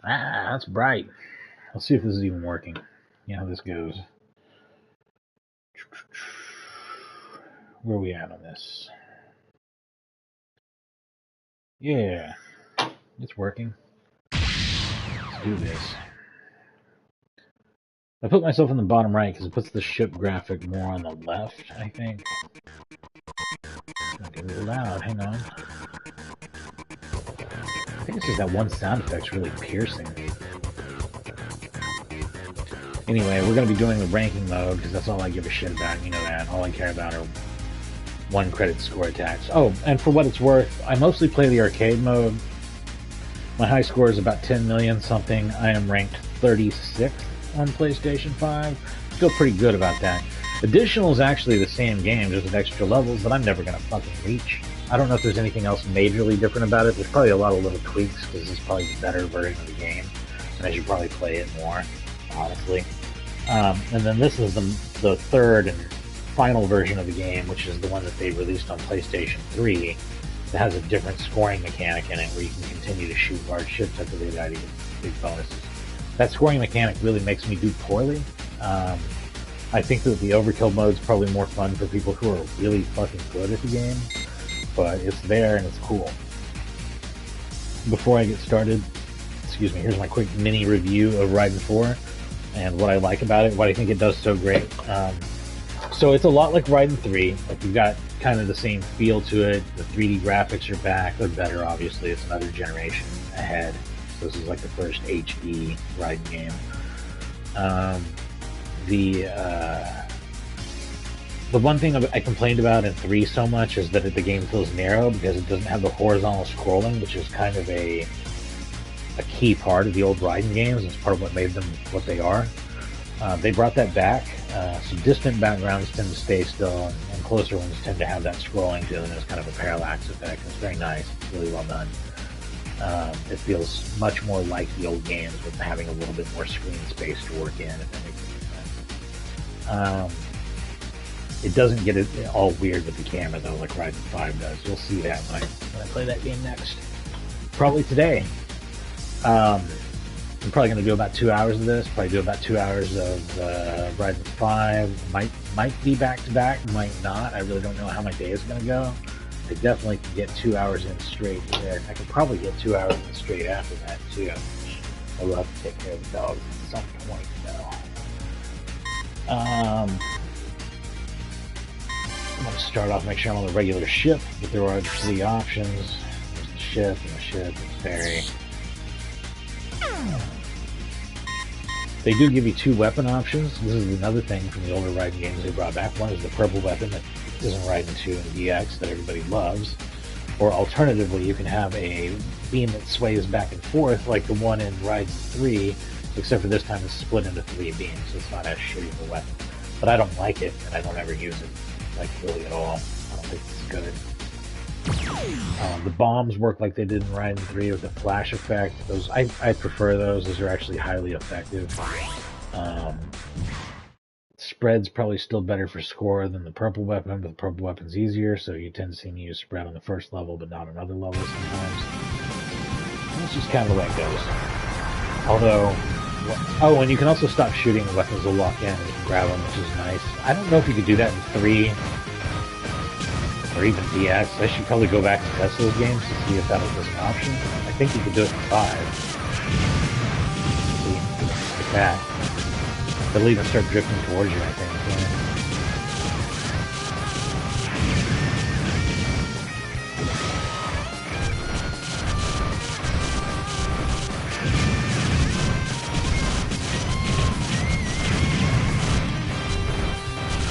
Ah, that's bright. Let's see if this is even working. Yeah, how this goes. Where are we at on this? Yeah, it's working. Let's do this. I put myself in the bottom right because it puts the ship graphic more on the left, I think. It's not getting loud, hang on. I think it's just that one sound effect's really piercing. Anyway, we're going to be doing the ranking mode because that's all I give a shit about. You know that. All I care about are 1 credit score attacks. Oh, and for what it's worth, I mostly play the arcade mode. My high score is about 10 million something. I am ranked 36th on PlayStation 5. Feel pretty good about that. Additional is actually the same game, just with extra levels that I'm never going to fucking reach. I don't know if there's anything else majorly different about it. There's probably a lot of little tweaks because this is probably the better version of the game. And I should probably play it more, honestly. And then this is the third and final version of the game, which is the one that they released on PlayStation 3. That has a different scoring mechanic in it where you can continue to shoot large ships after they die to get big bonuses. That scoring mechanic really makes me do poorly. I think that the overkill mode is probably more fun for people who are really fucking good at the game, but it's there and it's cool. Before I get started, excuse me, here's my quick mini review of Raiden 4 and what I like about it, what I think it does so great. So it's a lot like Raiden 3. Like, you've got kind of the same feel to it. The 3D graphics are back. They're better, obviously. It's another generation ahead. So this is like the first HD Raiden game. The one thing I complained about in 3 so much is that the game feels narrow because it doesn't have the horizontal scrolling, which is kind of a key part of the old Raiden games. It's part of what made them what they are. They brought that back. So distant backgrounds tend to stay still, and closer ones tend to have that scrolling to them as kind of a parallax effect. It's very nice. It's really well done. It feels much more like the old games with having a little bit more screen space to work in, if that makes any sense. It doesn't get it all weird with the camera, though, like Raiden 5 does. You'll see that when I play that game next. Probably today. I'm probably going to do about 2 hours of this. Probably do about 2 hours of Raiden 5. Might be back to back. Might not. I really don't know how my day is going to go. I definitely can get 2 hours in straight there. I could probably get 2 hours in straight after that too. I will have to take care of the dogs at some point though. I'm going to start off, make sure I'm on the regular ship, but there are 3 options. There's the ship, and the ship, and the ferry. They do give you 2 weapon options. This is another thing from the older Raiden games they brought back. One is the purple weapon that is in Raiden 2 and DX that everybody loves. Or alternatively, you can have a beam that sways back and forth like the one in Raiden 3, except for this time it's split into 3 beams, so it's not as shitty of a weapon. But I don't like it, and I don't ever use it, like, really at all. I don't think it's good. The bombs work like they did in Raiden 3 with the flash effect. Those I prefer those. Those are actually highly effective. Spread's probably still better for score than the purple weapon, but the purple weapon's easier, so you tend to see me use spread on the first level, but not on other levels sometimes. That's just kind of the way it goes. Although, oh, and you can also stop shooting the weapons will lock in and you can grab them, which is nice. I don't know if you could do that in 3 or even DX. I should probably go back and test those games to see if that was an option. I think you could do it in 5. See, like that. It'll even start drifting towards you, I think. Yeah.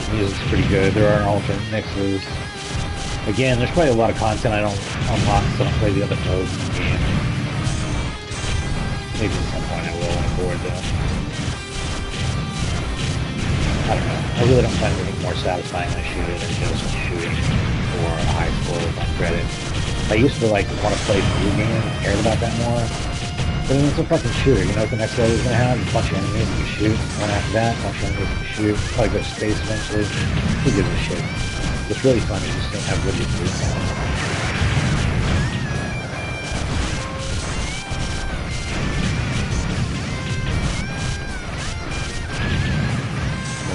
The music's pretty good. There are alternate mixes. Again, there's probably a lot of content I don't unlock, so I don't play the other modes in the game. Maybe at some point I will when I'm bored, though. I don't know. I really don't find anything more satisfying than a shooter than just shooting or a high score with 1 credit. I used to want to play through the game and cared about that more. But then it's a fucking shooter. You know what the next level is going to have? A bunch of enemies you can shoot. One after that, a bunch of enemies you can shoot. Probably go to space eventually. Who gives a shit? What's really fun is just seeing how good you can do now.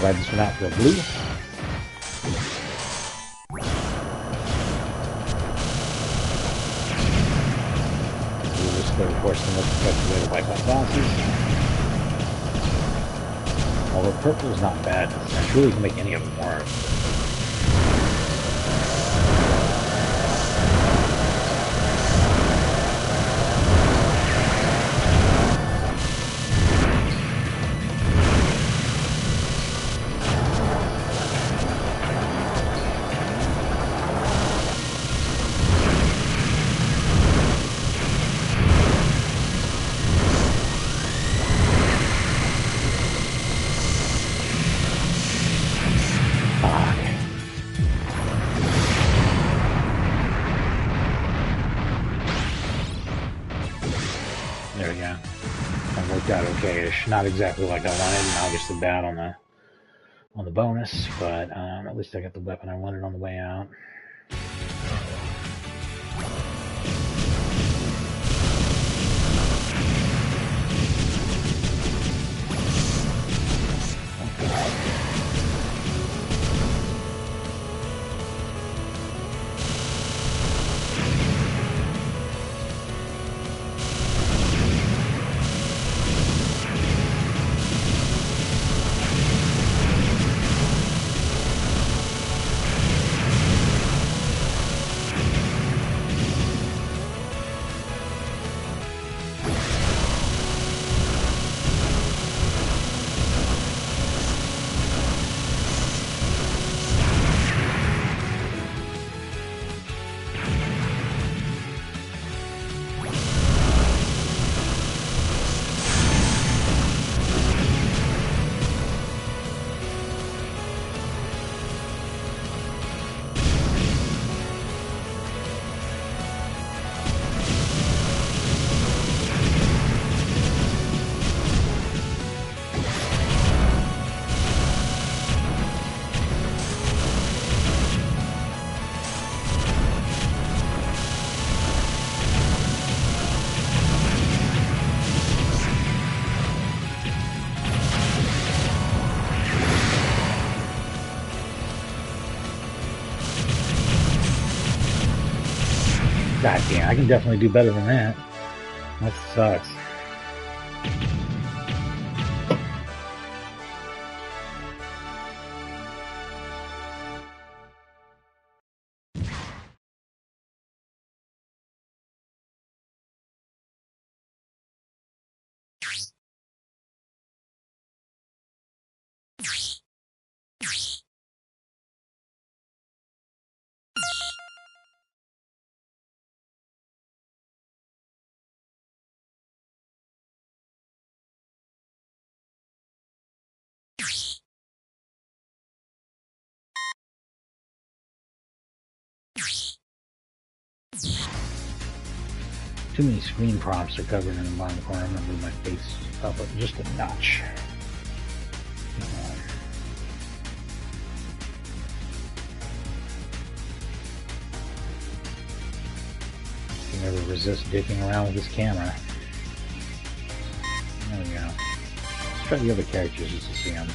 ride this one out for a blue. We'll just go, of course, the most effective way to wipe out bosses. Although purple is not bad, I really can make any of them work. There we go. That worked out okay-ish. Not exactly like I wanted, and obviously bad on the bonus, but at least I got the weapon I wanted on the way out. God damn, I can definitely do better than that. That sucks. Too many screen prompts are covered in the bottom corner. I'm gonna move my face up just a notch. You can never resist dicking around with this camera. There we go. Let's try the other characters just to see them.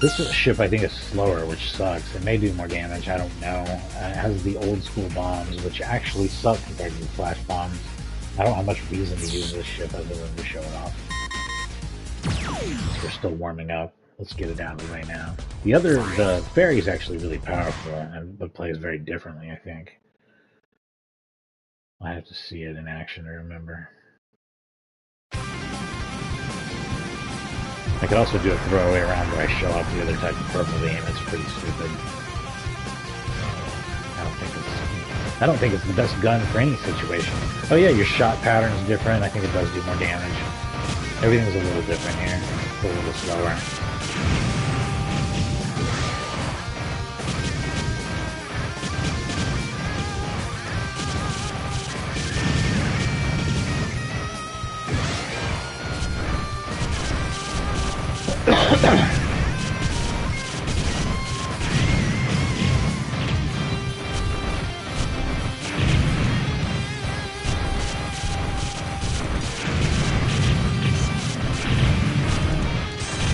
This ship, I think, is slower, which sucks. It may do more damage, I don't know. It has the old school bombs, which actually suck compared to the flash bombs. I don't have much reason to use this ship other than to show it off. We're still warming up. Let's get it out of the way now. The ferry is actually really powerful, but plays very differently, I think. I have to see it in action to remember. I could also do a throwaway round where I show off the other type of purple beam. It's pretty stupid. I don't think it's the best gun for any situation. Oh yeah, your shot pattern is different. I think it does do more damage. Everything's a little different here. It's a little slower.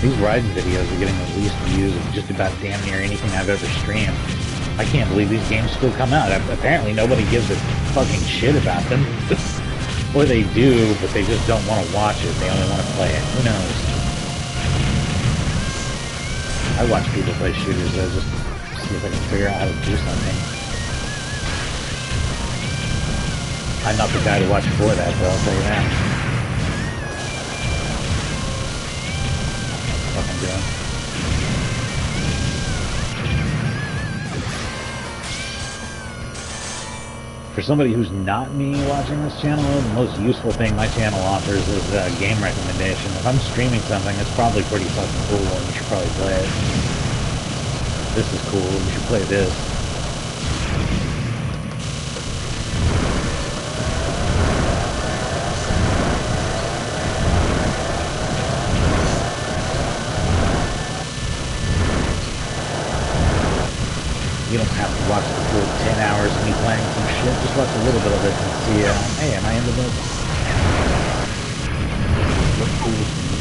These Raiden videos are getting the least views of just about damn near anything I've ever streamed. I can't believe these games still come out. Apparently nobody gives a fucking shit about them. Or they do, but they just don't want to watch it. They only want to play it. Who knows? I watch people play shooters though, just to see if I can figure out how to do something. I'm not the guy to watch for that, though, I'll tell you that. What I'm doing. For somebody who's not me watching this channel, the most useful thing my channel offers is a game recommendation. If I'm streaming something, it's probably pretty fucking cool and you should probably play it. This is cool, you should play this. You don't have to watch the full 10 hours of me playing some shit. Just watch a little bit of it and see, hey, am I in the building? Look cool to me.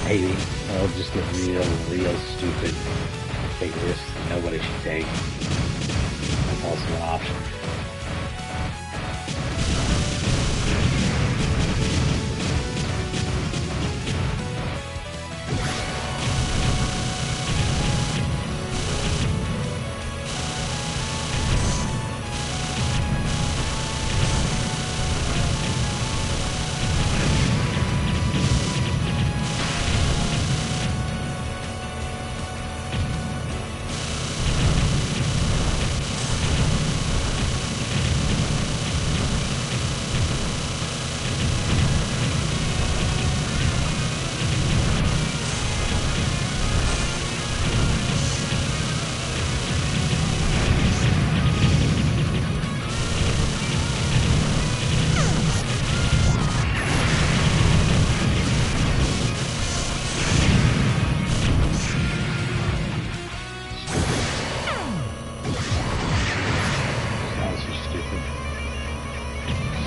Maybe. It'll just get real stupid. Take risks nobody should take. That's also an option.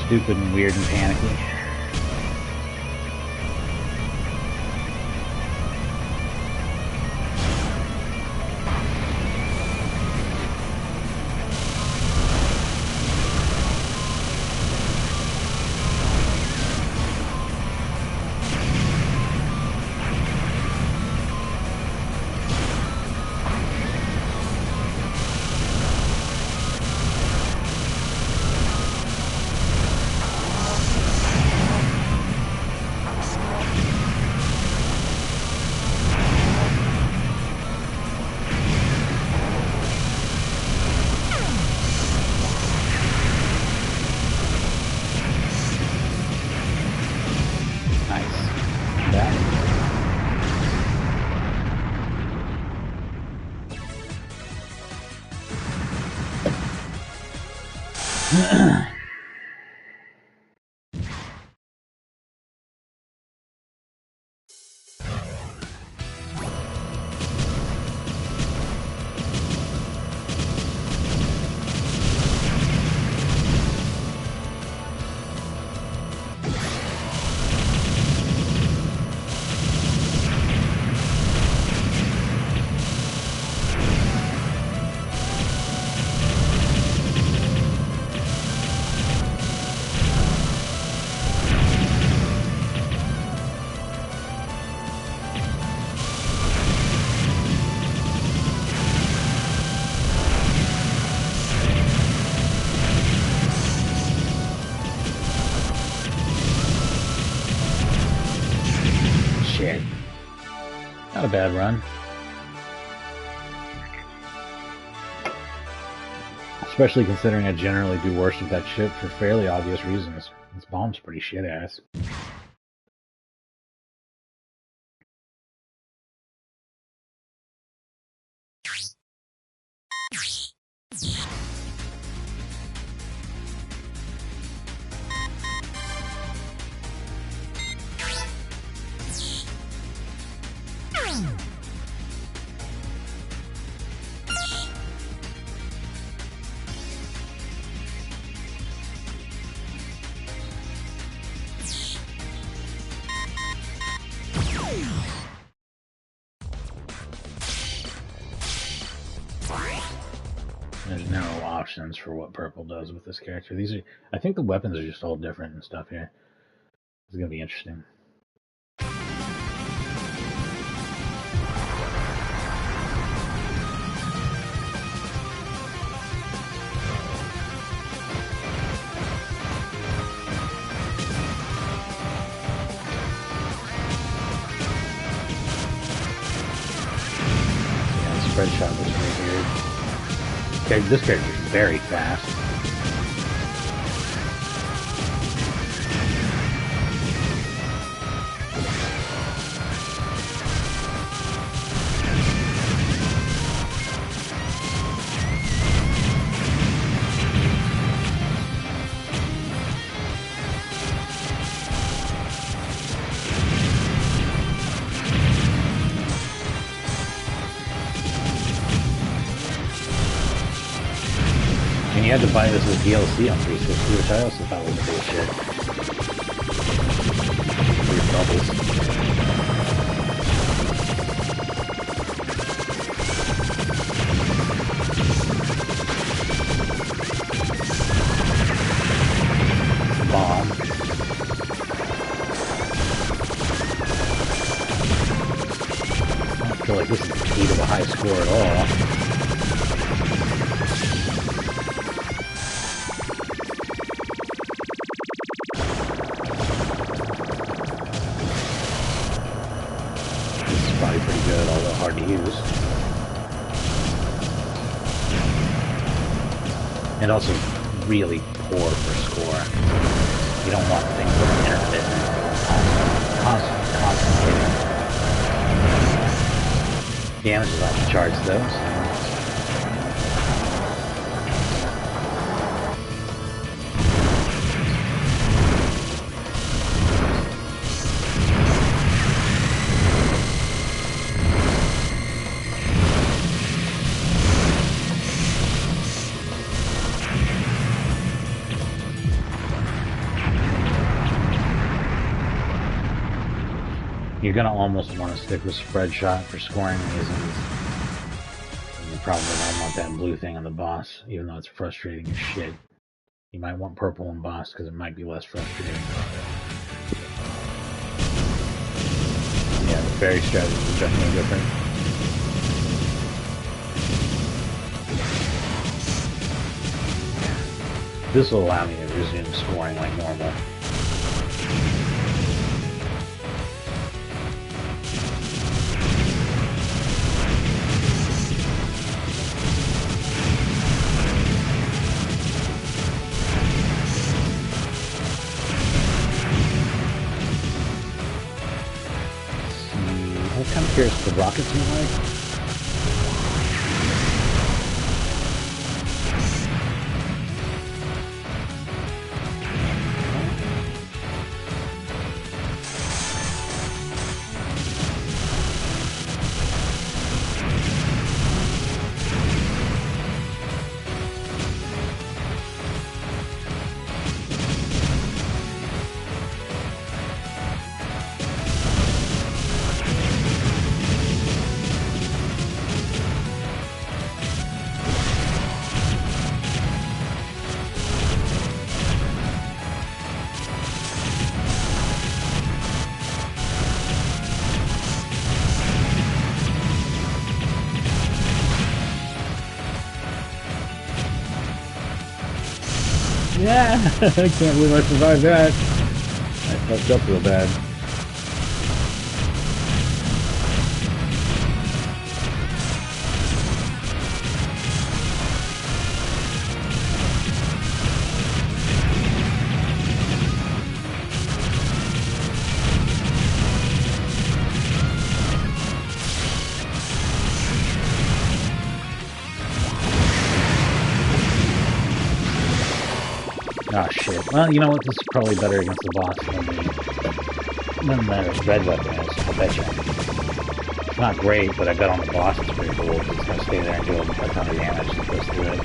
Stupid and weird and panicky. shit. Not a bad run. Especially considering I generally do worse with that shit for fairly obvious reasons. This bomb's pretty shit-ass. There's no options for what purple does with this character. These are, I think the weapons are just all different and stuff here. It's gonna be interesting. Yeah, the spread shot was really weird. This character is very fast. You had to buy this as DLC on 360, which I also thought was bullshit. Weird bubbles. Bomb. I don't feel like this is the key to a high score at all. Pretty good, although hard to use. And also really poor for score. You don't want things that are intermittent, concentrating. Damage is off the charts though, so. You're gonna almost want to stick with spread shot for scoring reasons. And you probably don't want that blue thing on the boss, even though it's frustrating as shit. You might want purple on boss because it might be less frustrating. Yeah, the fairy strategy is definitely different. This will allow me to resume scoring like normal. I'm kind of curious what the rockets seem like. Yeah, I can't believe I survived that. I fucked up real bad. Oh shit. Well, you know what? This is probably better against the boss than the red weapon is, I bet you. It's not great, but I bet on the boss it's pretty cool. It's gonna stay there and do a ton of damage as it goes through it.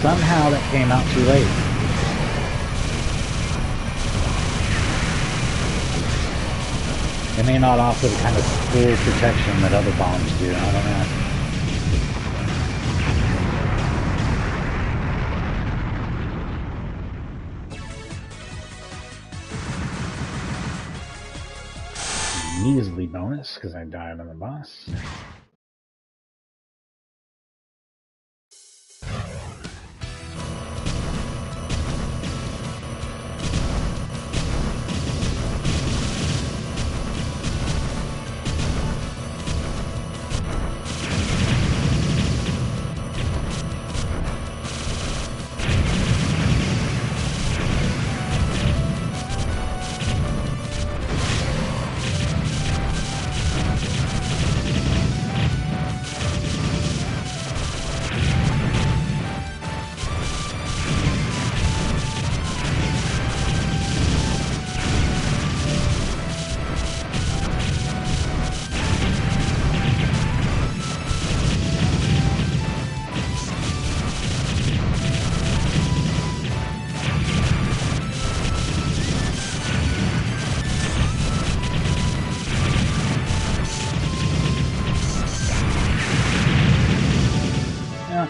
Somehow that came out too late. It may not offer the kind of full protection that other bombs do, I don't know. Measly bonus, because I died on the boss.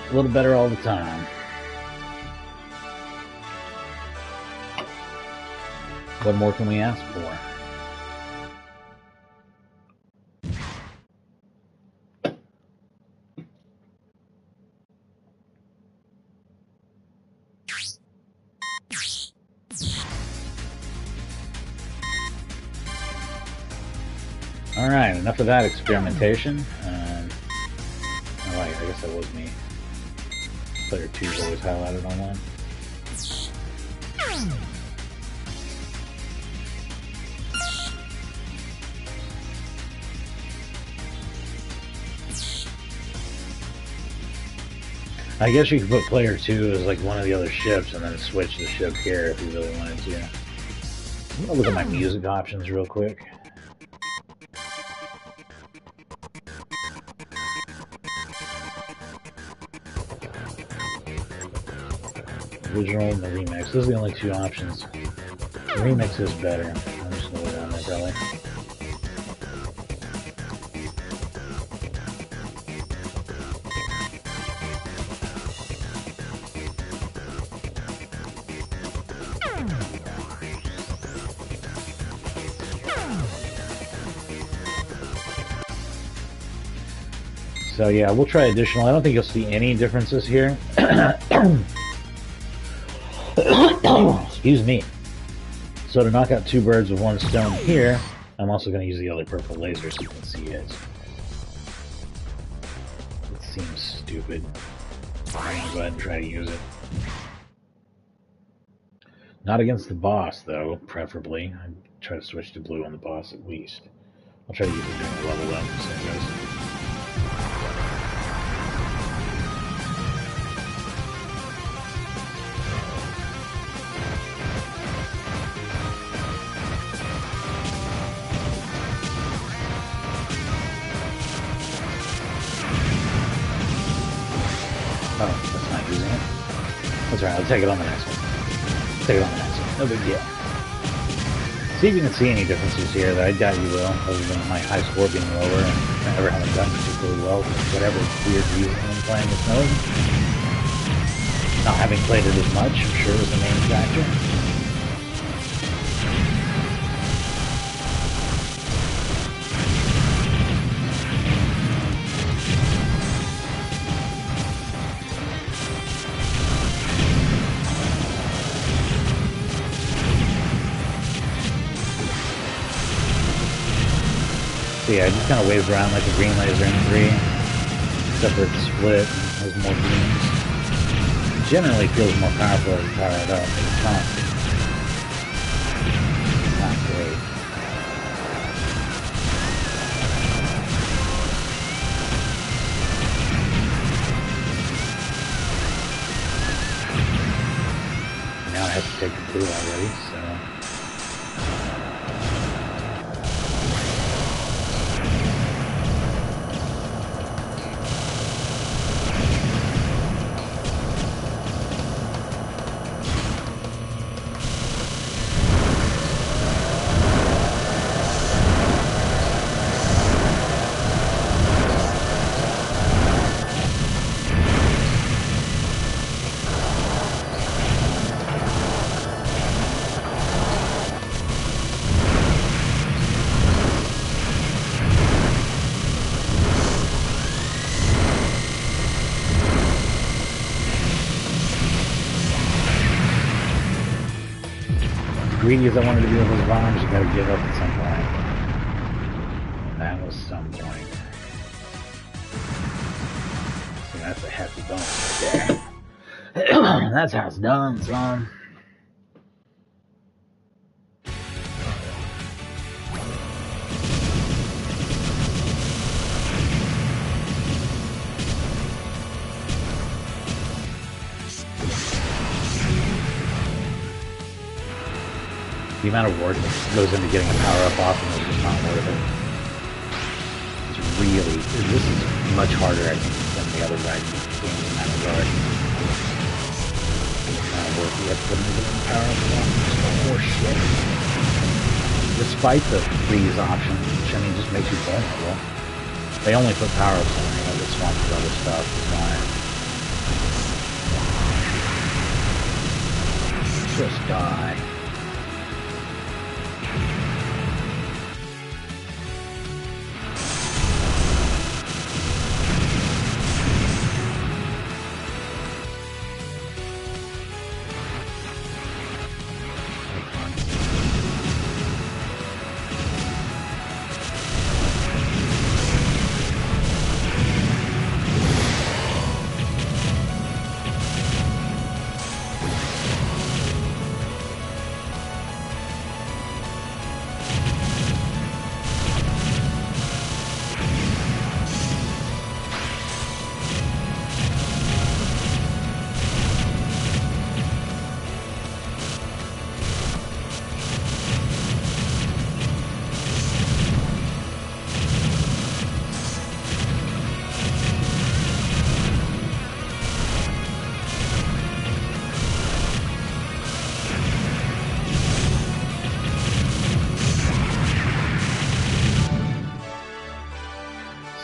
A little better all the time. What more can we ask for? Alright, enough of that experimentation. Alright, I guess that was me. Player 2 is always highlighted on one. I guess you could put player 2 as like one of the other ships and then switch the ship here if you really wanted to. I'm gonna look at my music options real quick. Original and the remix. Those are the only two options. The remix is better. I'm just gonna go down there probably. So yeah, we'll try additional. I don't think you'll see any differences here. Excuse me. So to knock out two birds with one stone here, I'm also going to use the other purple laser so you can see it. It seems stupid. I'm going to go ahead and try to use it. Not against the boss, though, preferably. I'd try to switch to blue on the boss at least. I'll try to use it during the level up, so it goes. Oh, that's not using it. That's right, I'll take it on the next one. Take it on the next one. No big deal. See if you can see any differences here that I doubt you will, other than my high score being lower and never having done particularly well for whatever weird reason when playing this mode. Not having played it as much, I'm sure, is the main factor. So yeah, it just kind of waves around like a green laser in 3, except for it's split and has more beams. It generally feels more powerful as you power it up, but it's not great. Now I have to take the blue already, so... Greedy as I wanted to be with those bombs, you gotta give up at some point. And that was some point. So that's a hefty bonus right there. That's how it's done, son. The amount of work that goes into getting a power-up often is just not worth it. It's really... This is much harder, I think, than the other Raiden games in that regard. It's kind of work you have to put into getting power-ups often. Just more shit. Despite the freeze option, which, I mean, just makes you vulnerable. They only put power-ups in there, they get swamped with other stuff. It's fine. Just die.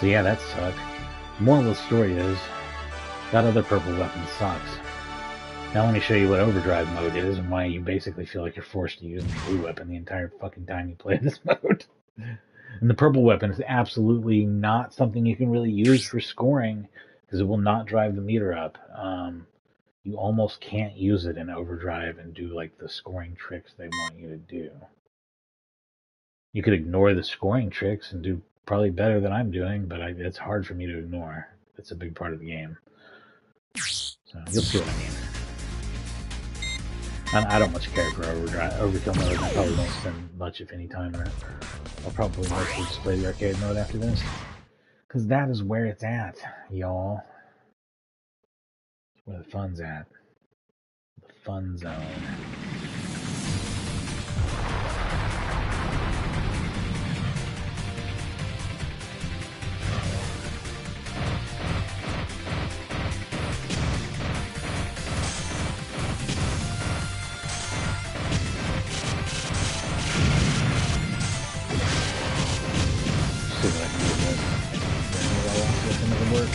So yeah, that sucked. Moral of the story is, that other purple weapon sucks. Now let me show you what overdrive mode is and why you basically feel like you're forced to use the blue weapon the entire fucking time you play this mode. And the purple weapon is absolutely not something you can really use for scoring because it will not drive the meter up. You almost can't use it in overdrive and do like the scoring tricks they want you to do. You could ignore the scoring tricks and do probably better than I'm doing, but it's hard for me to ignore. It's a big part of the game. So you'll see what I mean. I don't much care for overkill mode. I probably won't spend much, if any, time in it. I'll probably mostly just play the arcade mode after this. Because that is where it's at, y'all. Where the fun's at. The fun zone. See what I can do with this. Get some of the work.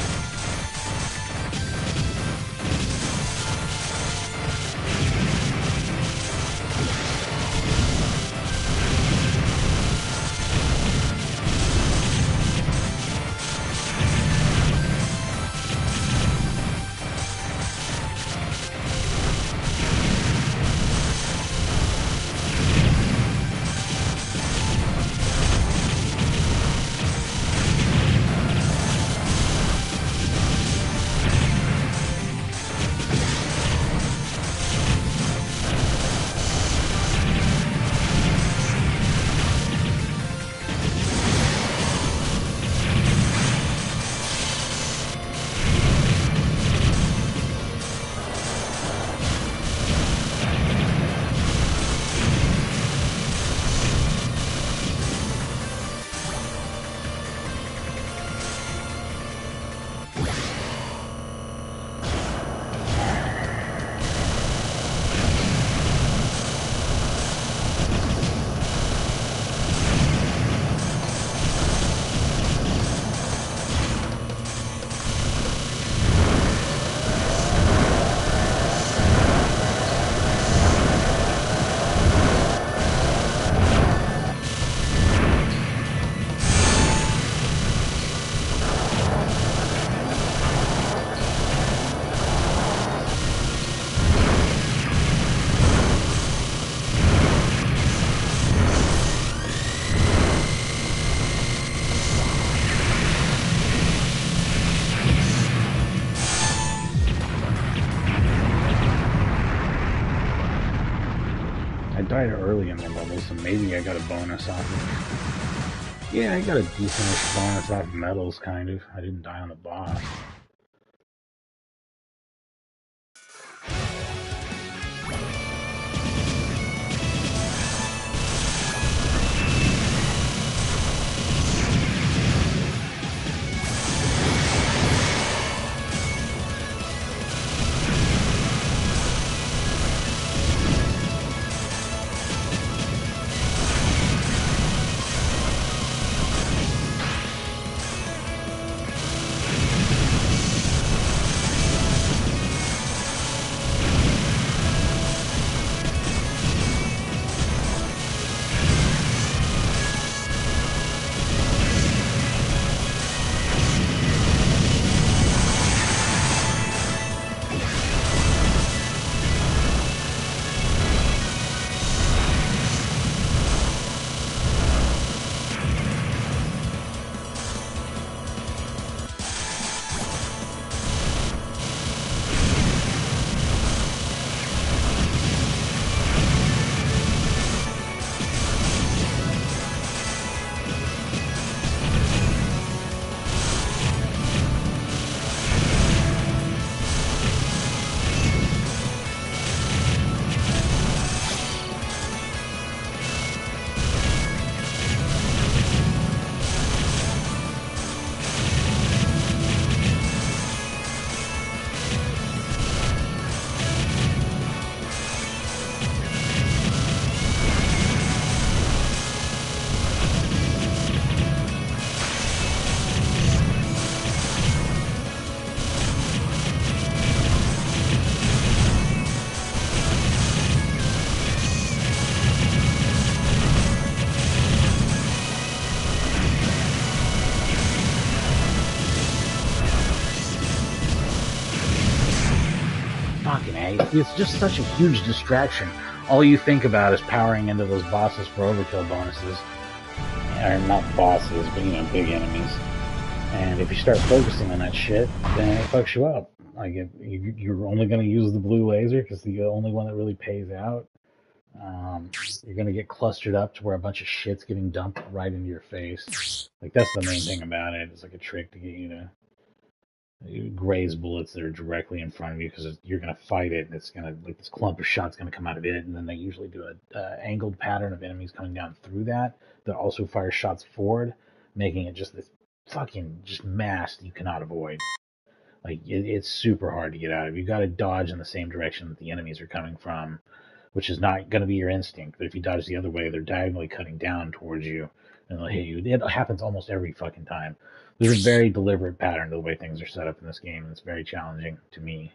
died early in the level, so maybe I got a bonus off of... Yeah, I got a decent bonus off of medals, kind of. I didn't die on the boss. It's just such a huge distraction. All you think about is powering into those bosses for overkill bonuses. Or not bosses, but big enemies. And if you start focusing on that shit, then it fucks you up. Like, you're only going to use the blue laser because the only one that really pays out. You're going to get clustered up to where a bunch of shit's getting dumped right into your face. Like, that's the main thing about it. It's like a trick to get you to graze bullets that are directly in front of you because you're going to fight it and it's going to, like, this clump of shots going to come out of it, and then they usually do a angled pattern of enemies coming down through that also fire shots forward, making it just this fucking just mass that you cannot avoid. Like, it's super hard to get out of. You got to dodge in the same direction that the enemies are coming from, which is not going to be your instinct. But if you dodge the other way, they're diagonally cutting down towards you and they'll hit you. It happens almost every fucking time. There's a very deliberate pattern to the way things are set up in this game, and it's very challenging to me.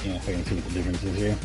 Yeah, if I can see what the difference is here.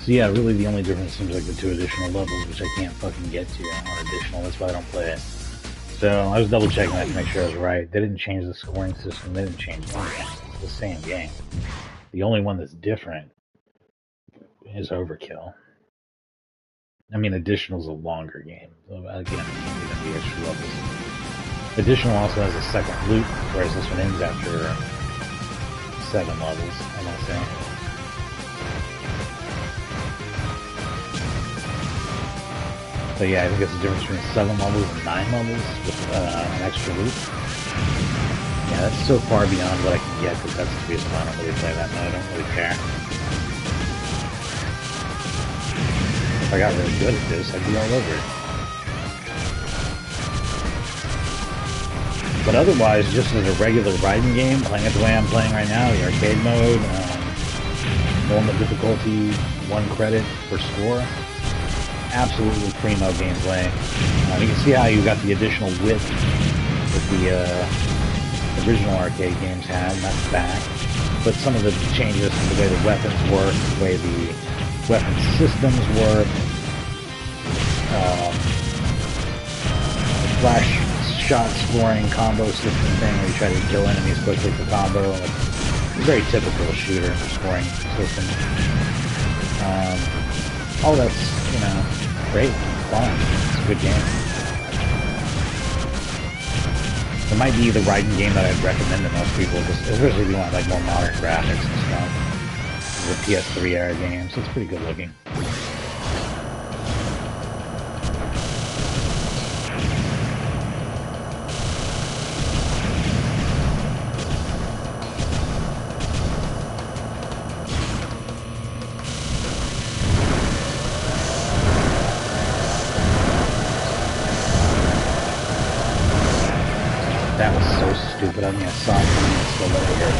So yeah, really the only difference seems like the 2 additional levels, which I can't fucking get to on additional. That's why I don't play it. So I was double checking that to make sure I was right. They didn't change the scoring system. They didn't change anything. It's the same game. The only one that's different is Overkill. I mean, Additional's a longer game. So again, the extra levels. Additional also has a second loop, whereas this one ends after 7 levels, I want to say. So yeah, I think it's the difference between 7 levels and 9 levels with an extra loop. Yeah, that's so far beyond what I can get, because that's the reason why I don't really play that mode. I don't really care. If I got really good at this, I'd be all over it. But otherwise, just as a regular Raiden game, playing it the way I'm playing right now, the arcade mode, normal difficulty, 1 credit per score, absolutely primo gameplay. You can see how you got the additional width that the original arcade games had, and that's back. But some of the changes in the way the weapons work, the way the weapon systems work, the flash shot scoring combo system thing where you try to kill enemies quickly for combo. It's a very typical shooter scoring system. All that's, you know, great, fun. It's a good game. It might be the Raiden game that I'd recommend to most people, especially if you want like more modern graphics and stuff. It's a PS3 era game, so it's pretty good looking. That was so stupid. I mean, I saw it coming and still let it hit.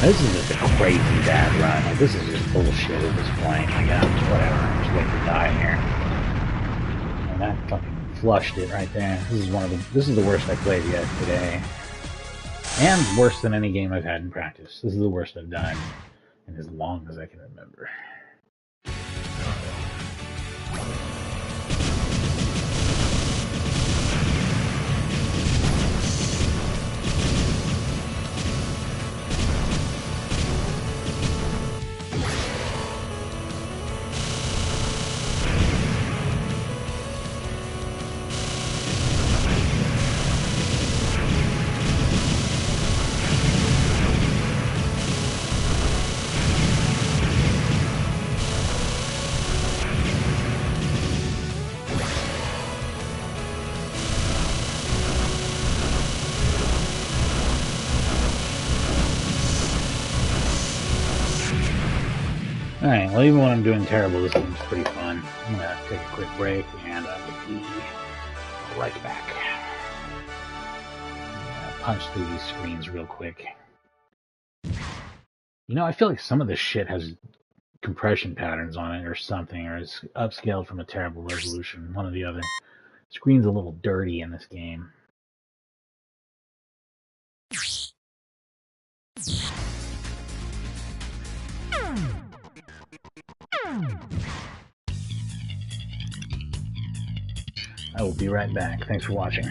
This is just a crazy bad run. Like, this is just bullshit at this point. Like, whatever. I'm just waiting to die here. And that fucking flushed it right there. This is the worst I played yet today. And worse than any game I've had in practice. This is the worst I've done in as long as I can remember. Alright, well, even when I'm doing terrible, this game's pretty fun. I'm gonna take a quick break, and I'll be right back. Punch through these screens real quick. You know, I feel like some of this shit has compression patterns on it or something, or is upscaled from a terrible resolution, one or the other. Screen's a little dirty in this game. I will be right back. Thanks for watching.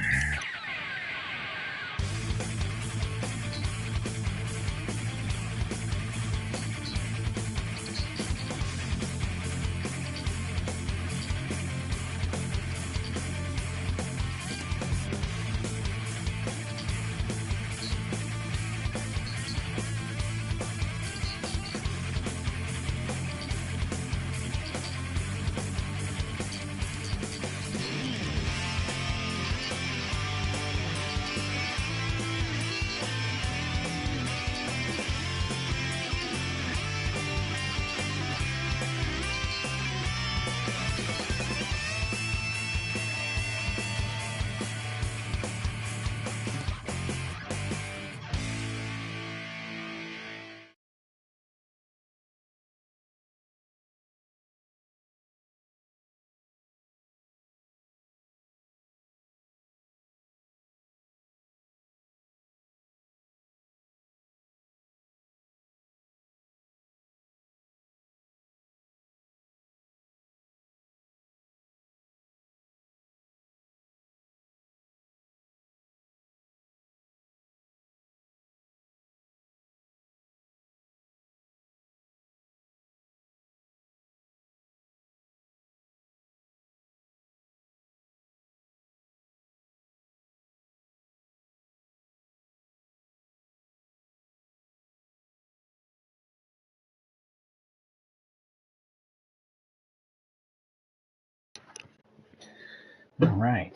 All right.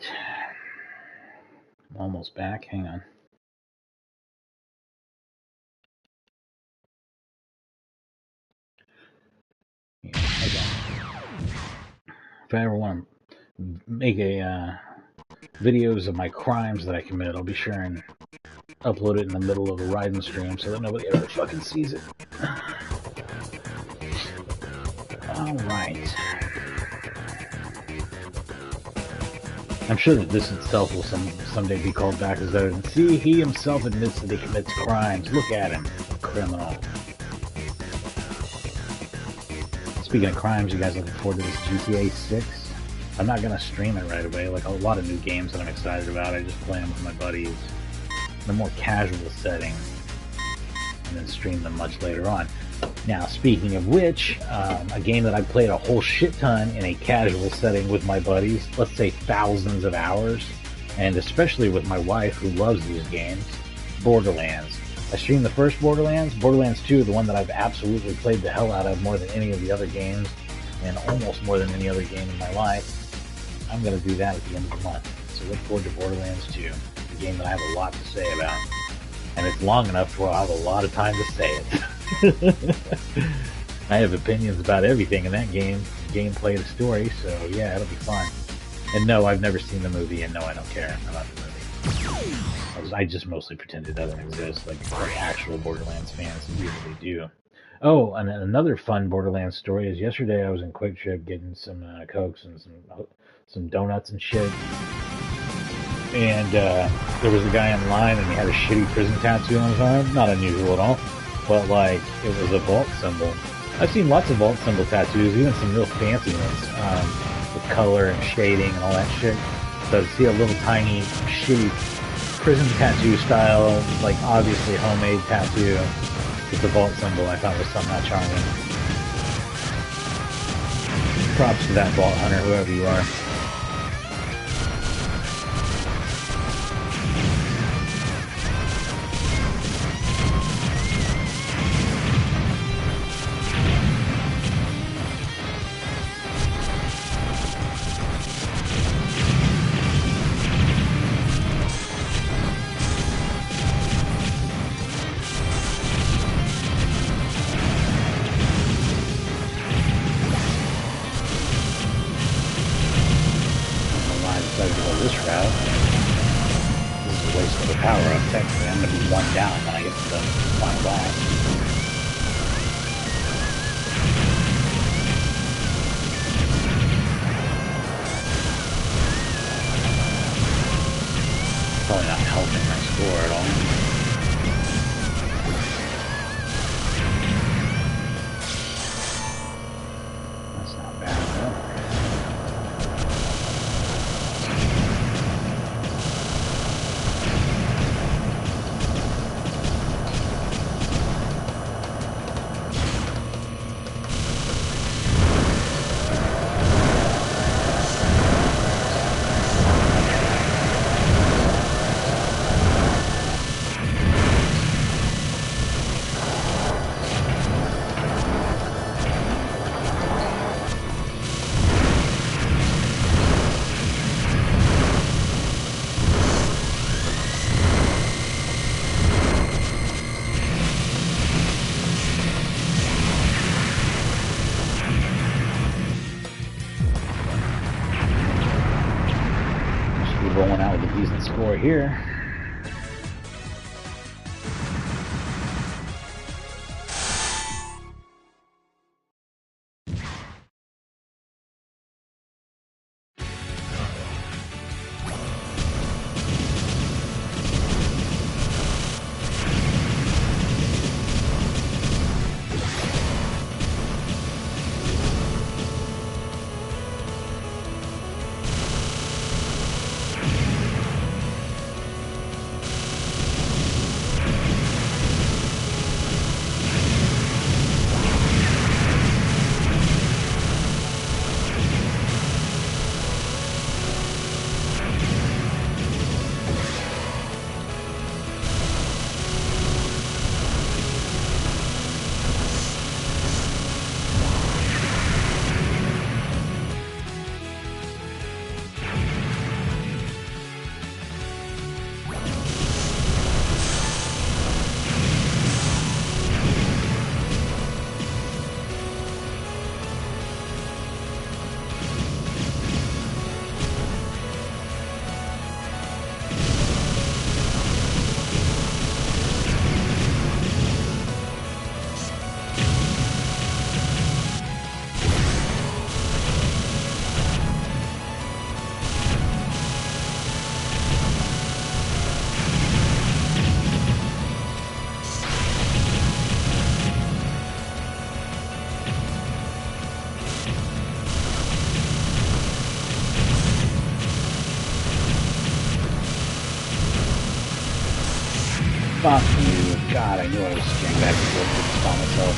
I'm almost back. Hang on. Yeah, okay. If I ever want to make a videos of my crimes that I commit, I'll be sure and upload it in the middle of a Raiden stream so that nobody ever fucking sees it. All right. I'm sure that this itself will someday be called back as though, see, he himself admits that he commits crimes. Look at him, criminal. Speaking of crimes, you guys looking forward to this GTA 6? I'm not going to stream it right away, like a lot of new games that I'm excited about. I just play them with my buddies in a more casual setting, and then stream them much later on. Now, speaking of which, a game that I played a whole shit ton in a casual setting with my buddies, let's say thousands of hours, and especially with my wife who loves these games, Borderlands. I streamed the first Borderlands, Borderlands 2, the one that I've absolutely played the hell out of more than any of the other games, and almost more than any other game in my life. I'm going to do that at the end of the month. So look forward to Borderlands 2, a game that I have a lot to say about. And it's long enough where I'll have a lot of time to say it. I have opinions about everything in that game, gameplay, the story, so yeah, it'll be fun. And no, I've never seen the movie, and no, I don't care about the movie. I just mostly pretend it doesn't exist, like actual Borderlands fans usually do. Oh, and another fun Borderlands story is yesterday I was in Quick Trip getting some Cokes and some donuts and shit. And there was a guy in line, and he had a shitty prison tattoo on his arm. Not unusual at all, but like it was a vault symbol. I've seen lots of vault symbol tattoos, even some real fancy ones with color and shading and all that shit. So to see a little tiny shitty prison tattoo style, like obviously homemade tattoo with the vault symbol, I thought was somehow charming. Props to that vault hunter, whoever you are. Here. Fuck you. God, I knew I was getting back and forth to stop myself.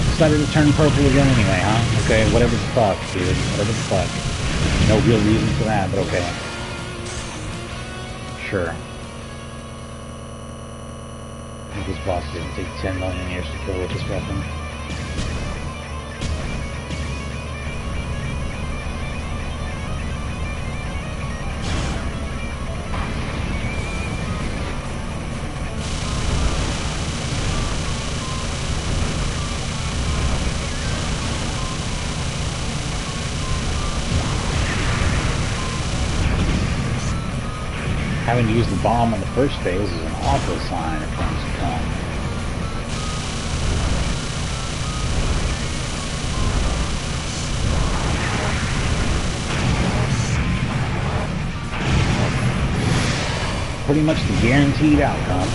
Decided to turn purple again anyway, huh? Okay, whatever the fuck, dude. Whatever the fuck. No real reason for that, but okay. Sure. I think this boss is gonna take 10 million years to kill with this weapon. Having to use the bomb on the first phase is an awful sign of things to come. Pretty much the guaranteed outcome.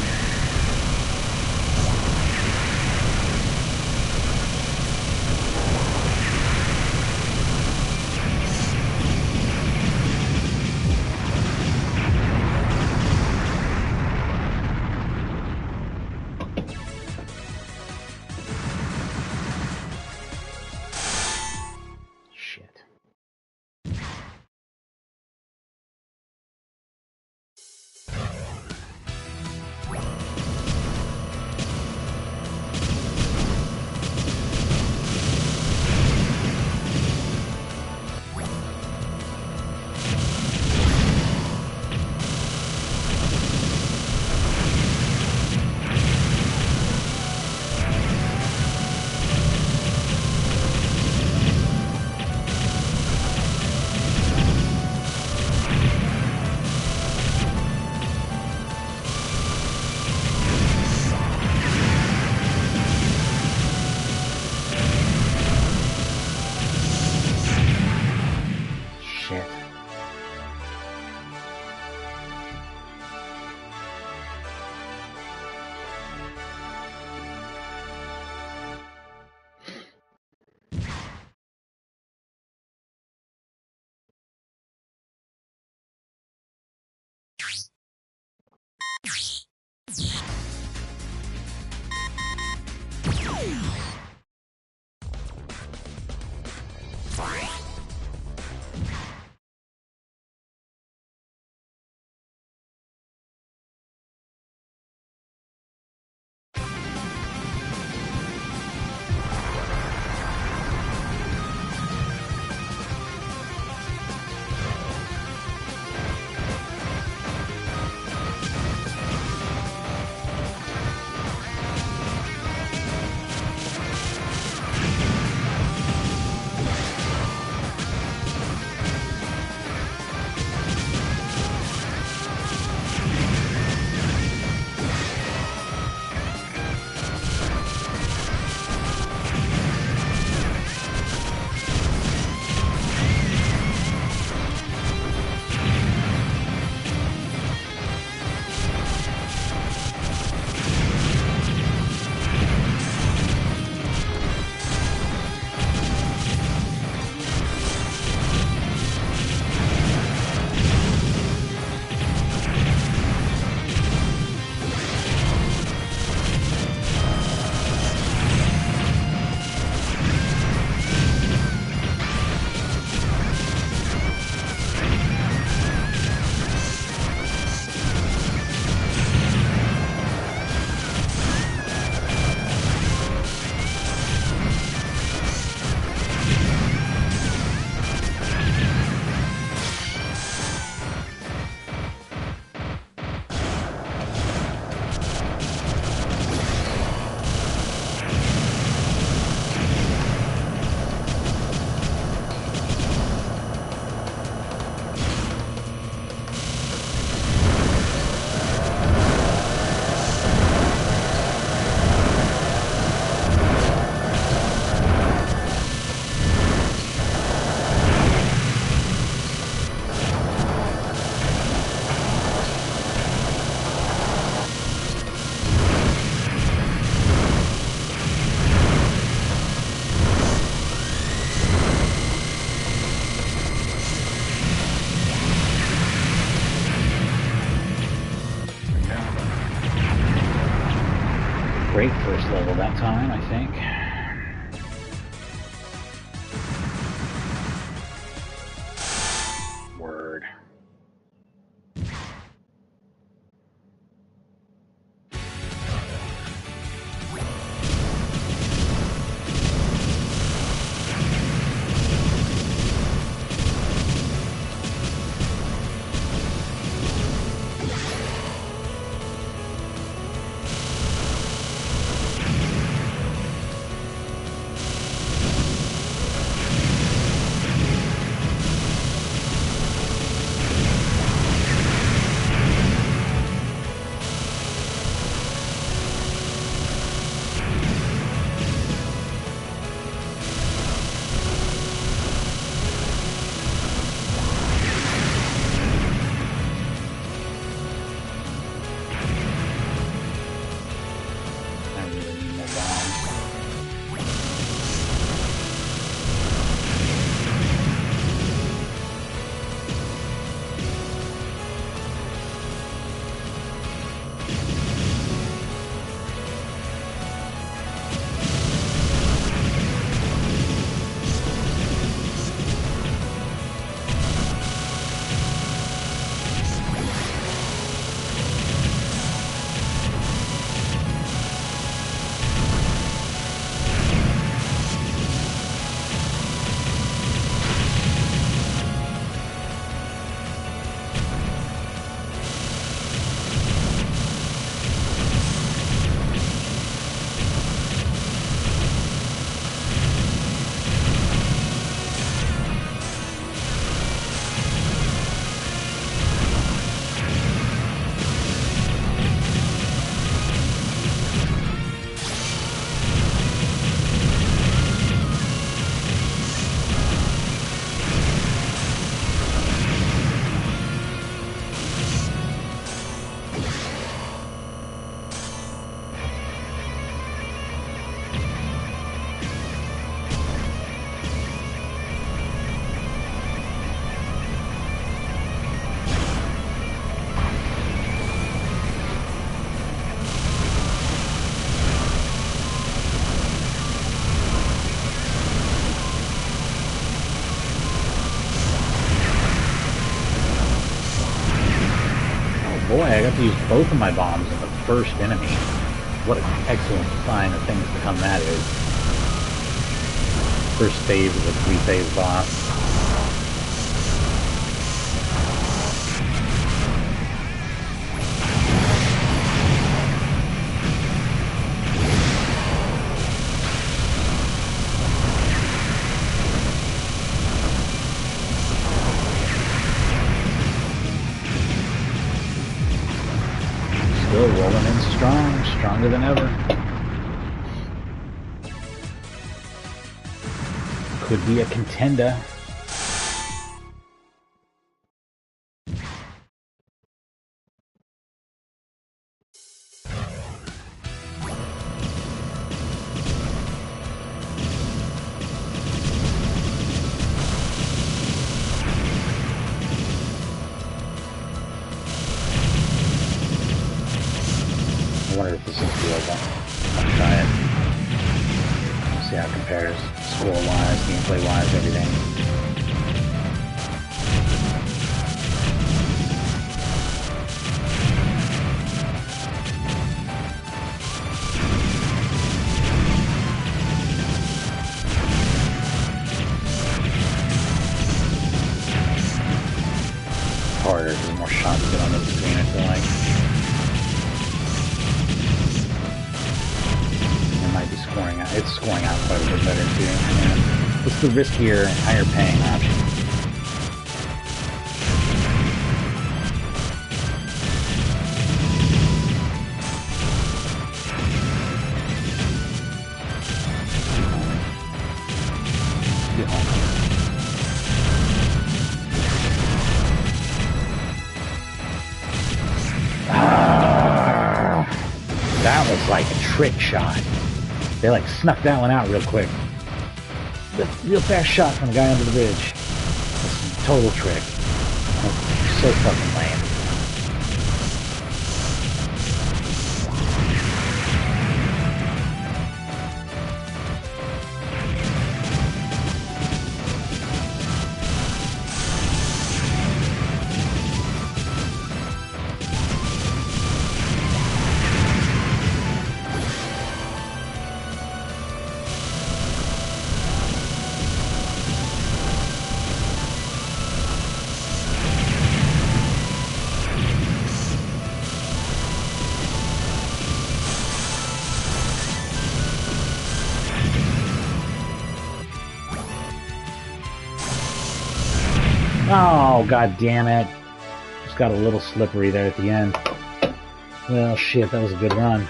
great first level that time, I think. Word. Boy, I got to use both of my bombs on the first enemy. What an excellent sign of things to come that is. First phase of the 3-phase boss. Still rolling in strong, stronger than ever. Could be a contender. I wonder if this is doable. I'll try it. See how it compares. Score-wise, gameplay-wise, everything. It's harder, there's more shots to get onto the screen, I feel like. Scoring out. It's scoring out quite a bit better too. Yeah. It's the riskier, higher paying option. That was like a trick shot. They like snuck that one out real quick. Real fast shot from the guy under the bridge. That's a total trick. So fucking lame. Oh, god damn it. Just got a little slippery there at the end. Well, shit, that was a good run.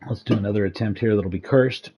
Let's do another attempt here that'll be cursed.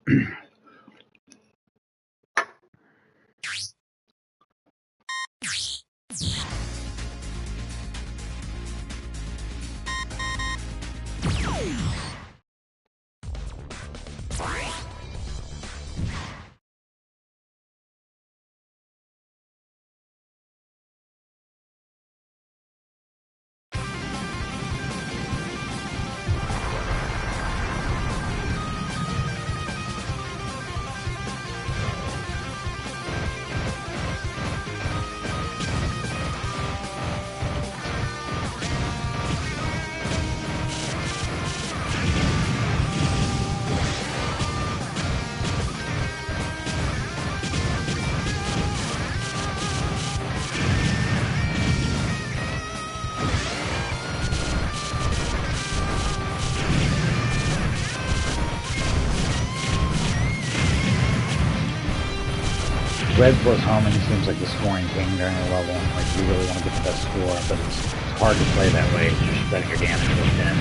Red plus homing seems like the scoring king during a level. Like, you really want to get the best score, but it's hard to play that way. You're just letting your damage go thin.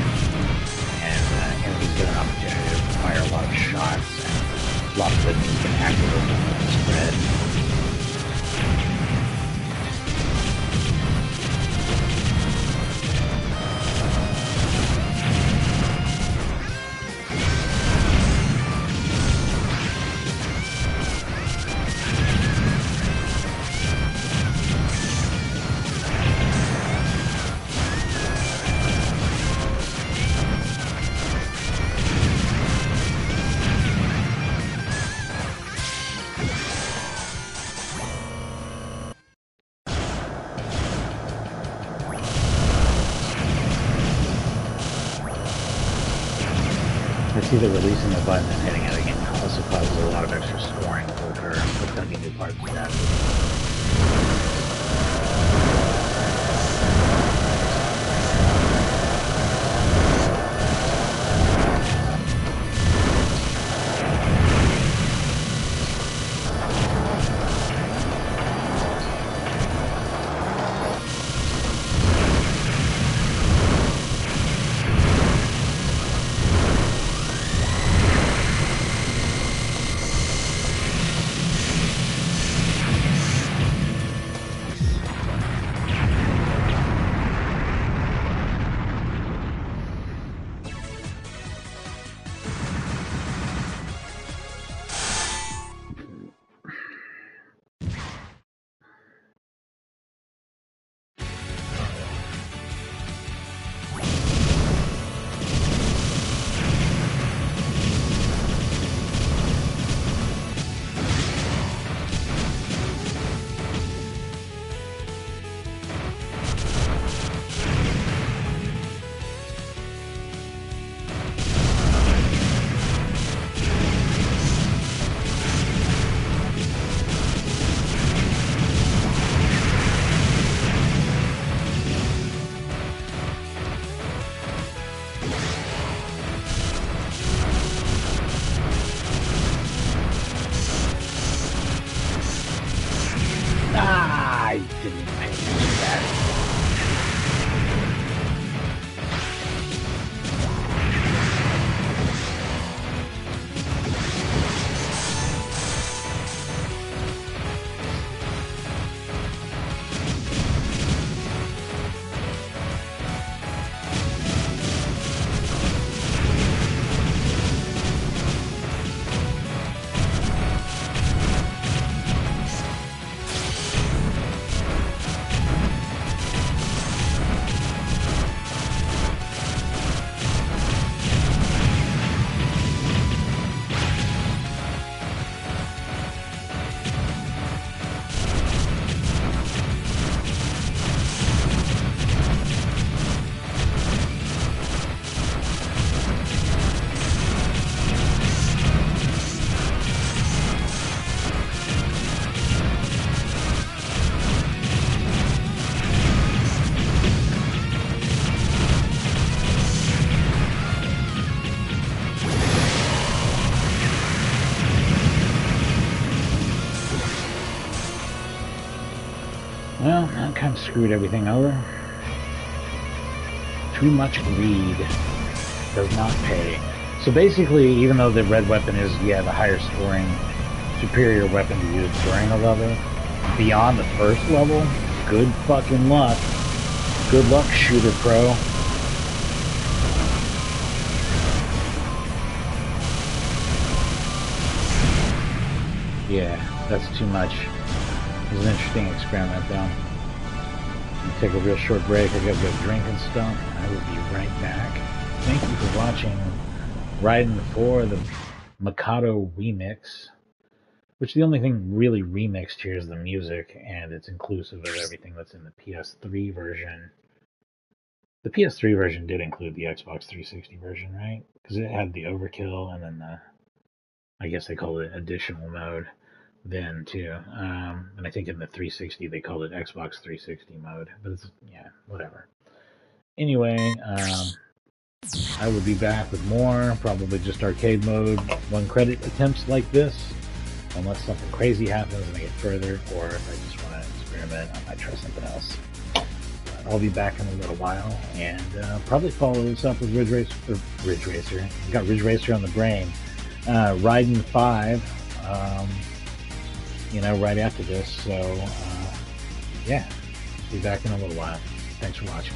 And enemies get an opportunity to fire a lot of shots, and a lot of the enemies can activate the spread. I see that releasing the button and hitting it again also causes a lot of extra scoring to occur. There's going to be new parts of that. I didn't pay attention to that. kind of screwed everything over. Too much greed does not pay. So basically, even though the red weapon is, yeah, the higher scoring, superior weapon to use during a level, beyond the first level, good fucking luck. Good luck, Shooter Pro. Yeah, that's too much. It was an interesting experiment, though. Take a real short break. I gotta go drink and stuff. I will be right back. Thank you for watching Raiden IV, the Mikado remix. Which the only thing really remixed here is the music, and it's inclusive of everything that's in the PS3 version. The PS3 version did include the Xbox 360 version, right? Because it had the overkill and then the, I guess they called it additional mode then too. And I think in the 360 they called it Xbox 360 mode, but it's, yeah, whatever. Anyway, I will be back with more, probably just arcade mode, 1 credit attempts like this, unless something crazy happens and I get further, or if I just want to experiment, I might try something else. I'll be back in a little while, and probably follow this up with Ridge Racer. I've got Ridge Racer on the brain. Raiden 5, you know, right after this. So, yeah, be back in a little while. Thanks for watching.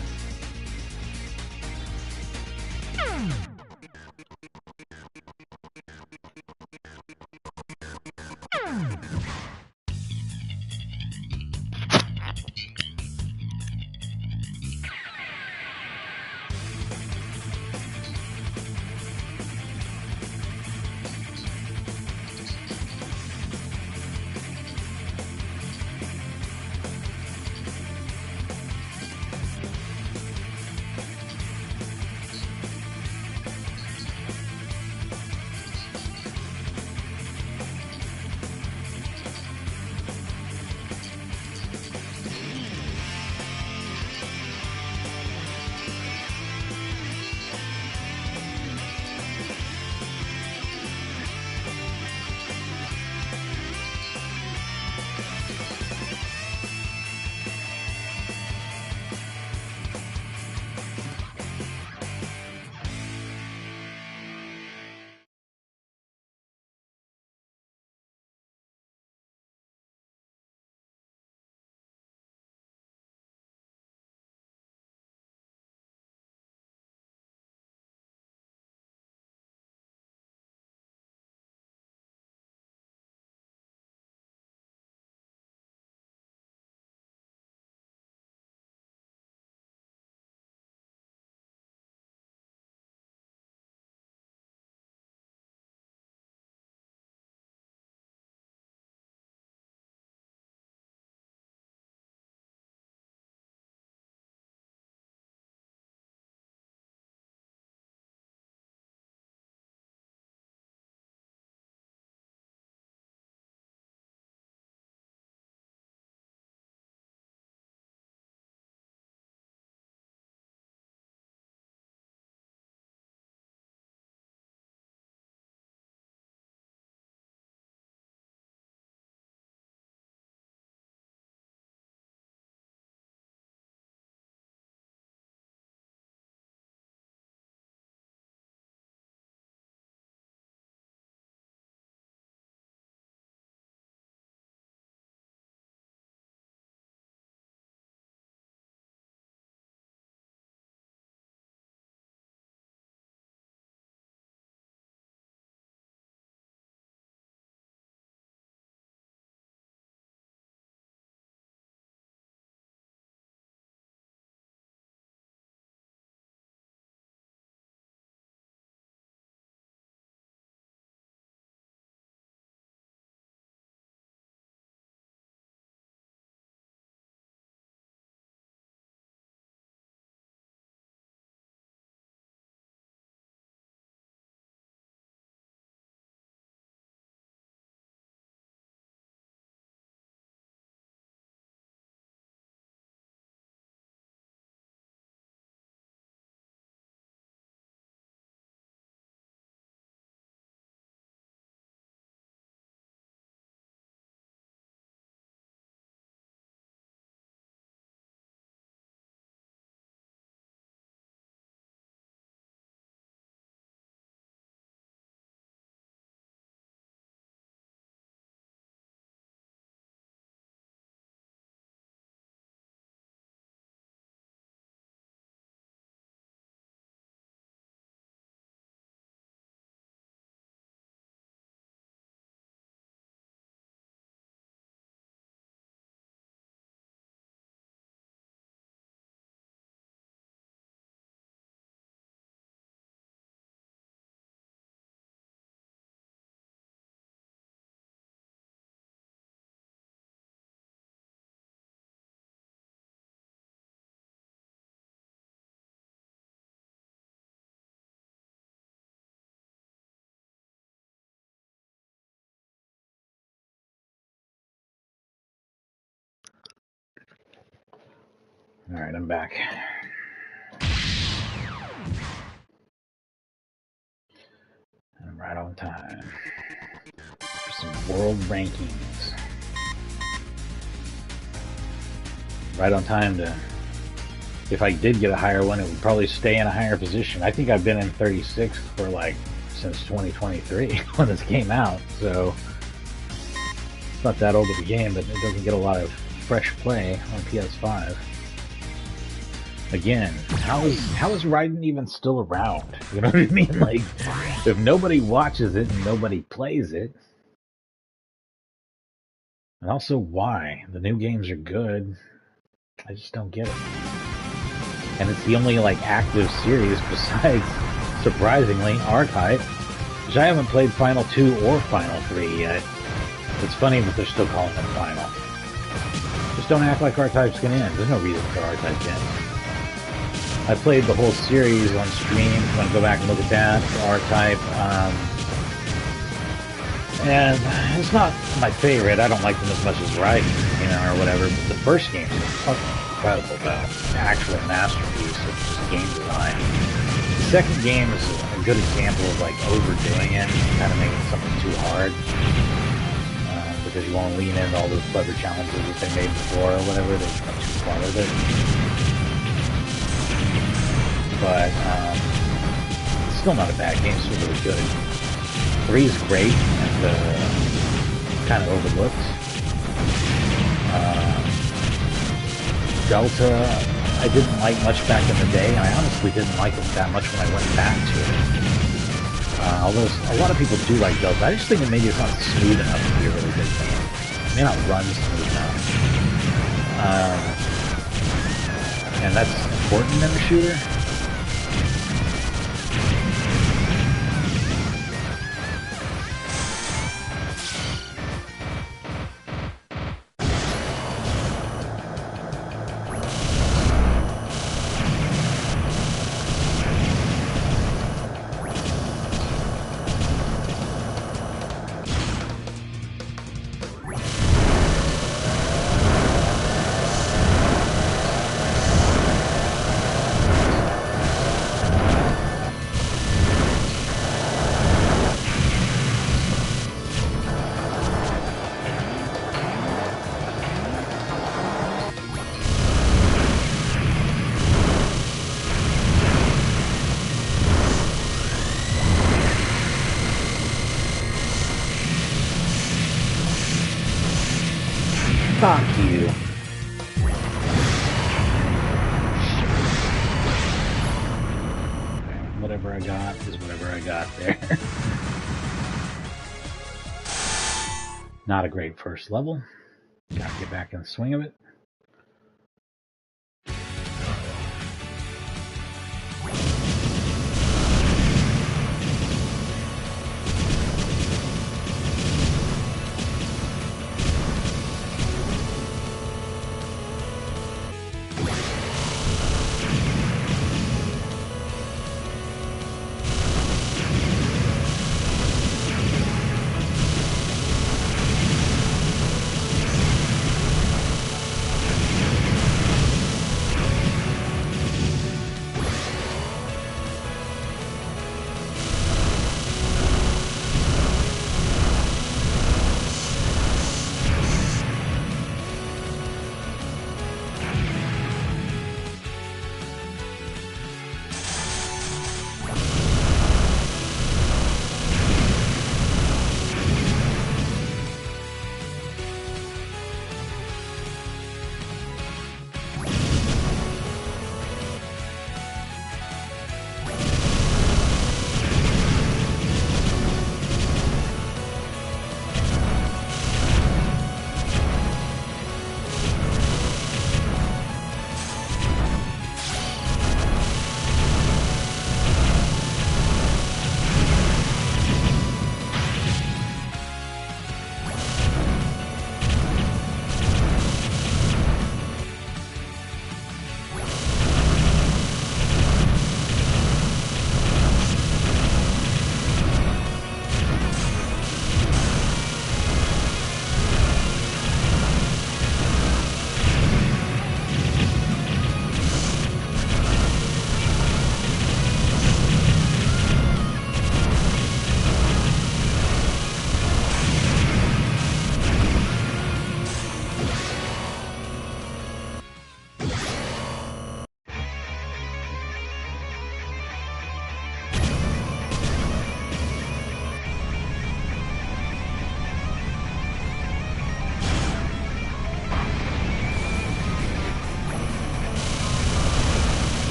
Alright, I'm back. I'm right on time for some world rankings. Right on time to, if I did get a higher one, it would probably stay in a higher position. I think I've been in 36 for like since 2023 when this came out, so it's not that old of a game, but it doesn't get a lot of fresh play on PS5. Again, how is Raiden even still around? You know what I mean? Like, if nobody watches it and nobody plays it, and also why? The new games are good. I just don't get it. And it's the only like active series besides, surprisingly, R-Type, which I haven't played Final 2 or Final 3 yet. It's funny that they're still calling them Final. Just don't act like R-Type's gonna end. There's no reason for R-Type to end. I played the whole series on stream. If you want to go back and look at that, R-Type. And it's not my favorite. I don't like them as much as Raiden, you know, or whatever. But the first game is fucking incredible, though. An actual masterpiece of just game design. The second game is a good example of like overdoing it, kind of making something too hard. Because you want to lean into all those clever challenges that they made before or whatever. They went too far with it. But it's still not a bad game. It's still really good. 3 is great and kind of overlooked. Delta, I didn't like much back in the day, and I honestly didn't like it that much when I went back to it. Although a lot of people do like Delta, I just think that maybe it's not smooth enough to be a really good game. It may not run smooth enough. And that's important in a shooter. Fuck you. Whatever I got is whatever I got there. Not a great first level. Gotta get back in the swing of it.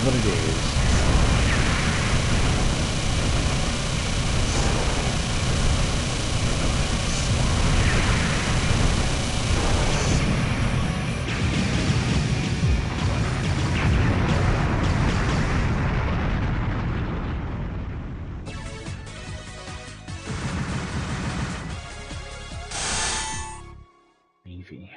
what it is. Navy.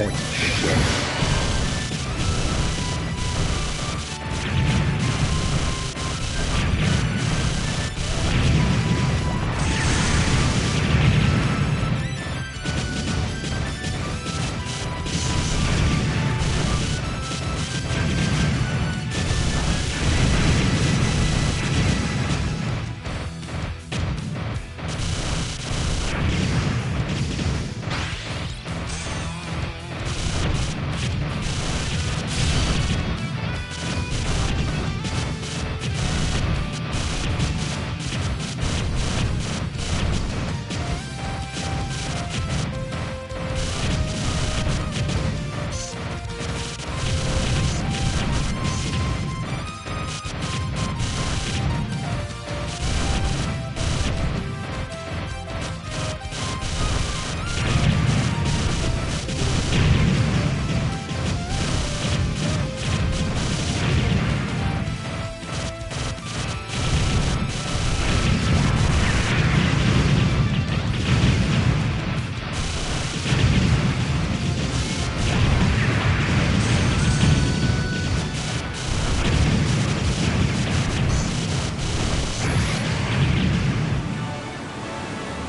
Okay.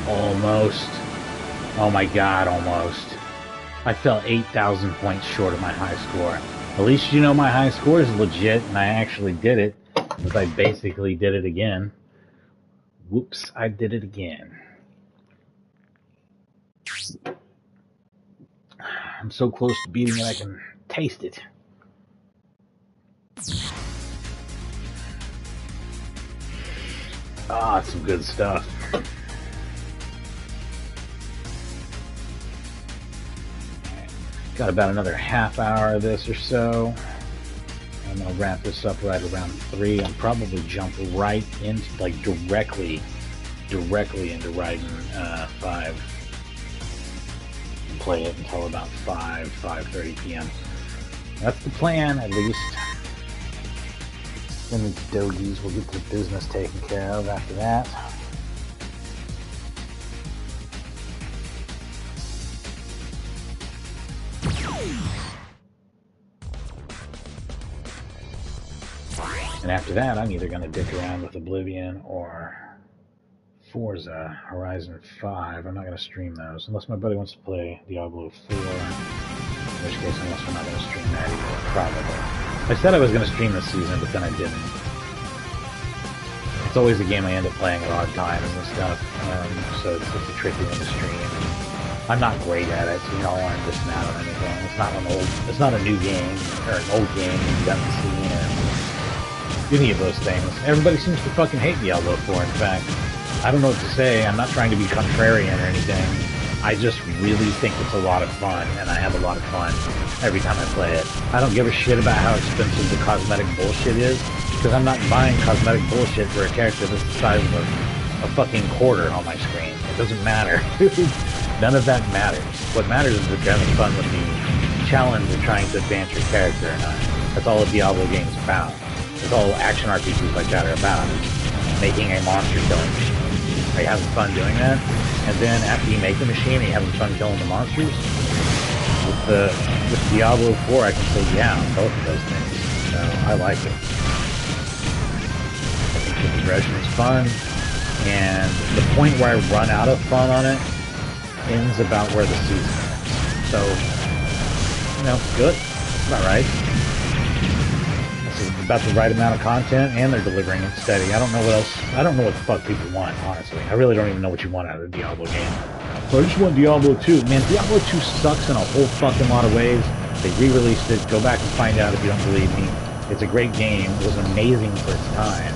Almost. Oh my god, almost. I fell 8,000 points short of my high score. At least you know my high score is legit, and I actually did it. Because I basically did it again. Whoops, I did it again. I'm so close to beating it, I can taste it. Ah, it's some good stuff. Got about another half hour of this or so. I'm gonna wrap this up right around 3. I'll probably jump right into, like, directly into Raiden 5. And play it until about 5:30 p.m. That's the plan, at least. Then the doggies will get the business taken care of after that. And after that, I'm either going to dick around with Oblivion or Forza Horizon 5. I'm not going to stream those unless my buddy wants to play Diablo 4, in which case I'm also not going to stream that either, probably. I said I was going to stream this season, but then I didn't. It's always a game I end up playing at odd times and stuff, so it's a tricky one to stream. I'm not great at it, so you know, I aren't missing out on anything. It's not a new game or an old game you haven't seen or any of those things. Everybody seems to fucking hate Diablo 4. In fact, I don't know what to say. I'm not trying to be contrarian or anything. I just really think it's a lot of fun, and I have a lot of fun every time I play it. I don't give a shit about how expensive the cosmetic bullshit is, because I'm not buying cosmetic bullshit for a character that's the size of a fucking quarter on my screen. It doesn't matter. None of that matters. What matters is if you're having fun with the challenge of trying to advance your character or not. That's all a Diablo game is about. That's all action RPGs like that are about. Making a monster killing machine. Are you having fun doing that? And then after you make the machine, are you having fun killing the monsters? With Diablo 4, I can say yeah on both of those things. So I like it. I think the progression is fun, and the point where I run out of fun on it ends about where the season ends. So, you know, good. It's about right. This is about the right amount of content, and they're delivering it steady. I don't know what else. I don't know what the fuck people want, honestly. I really don't even know what you want out of a Diablo game. Well, I just want Diablo 2. Man, Diablo 2 sucks in a whole fucking lot of ways. They re-released it. Go back and find out if you don't believe me. It's a great game. It was amazing for its time.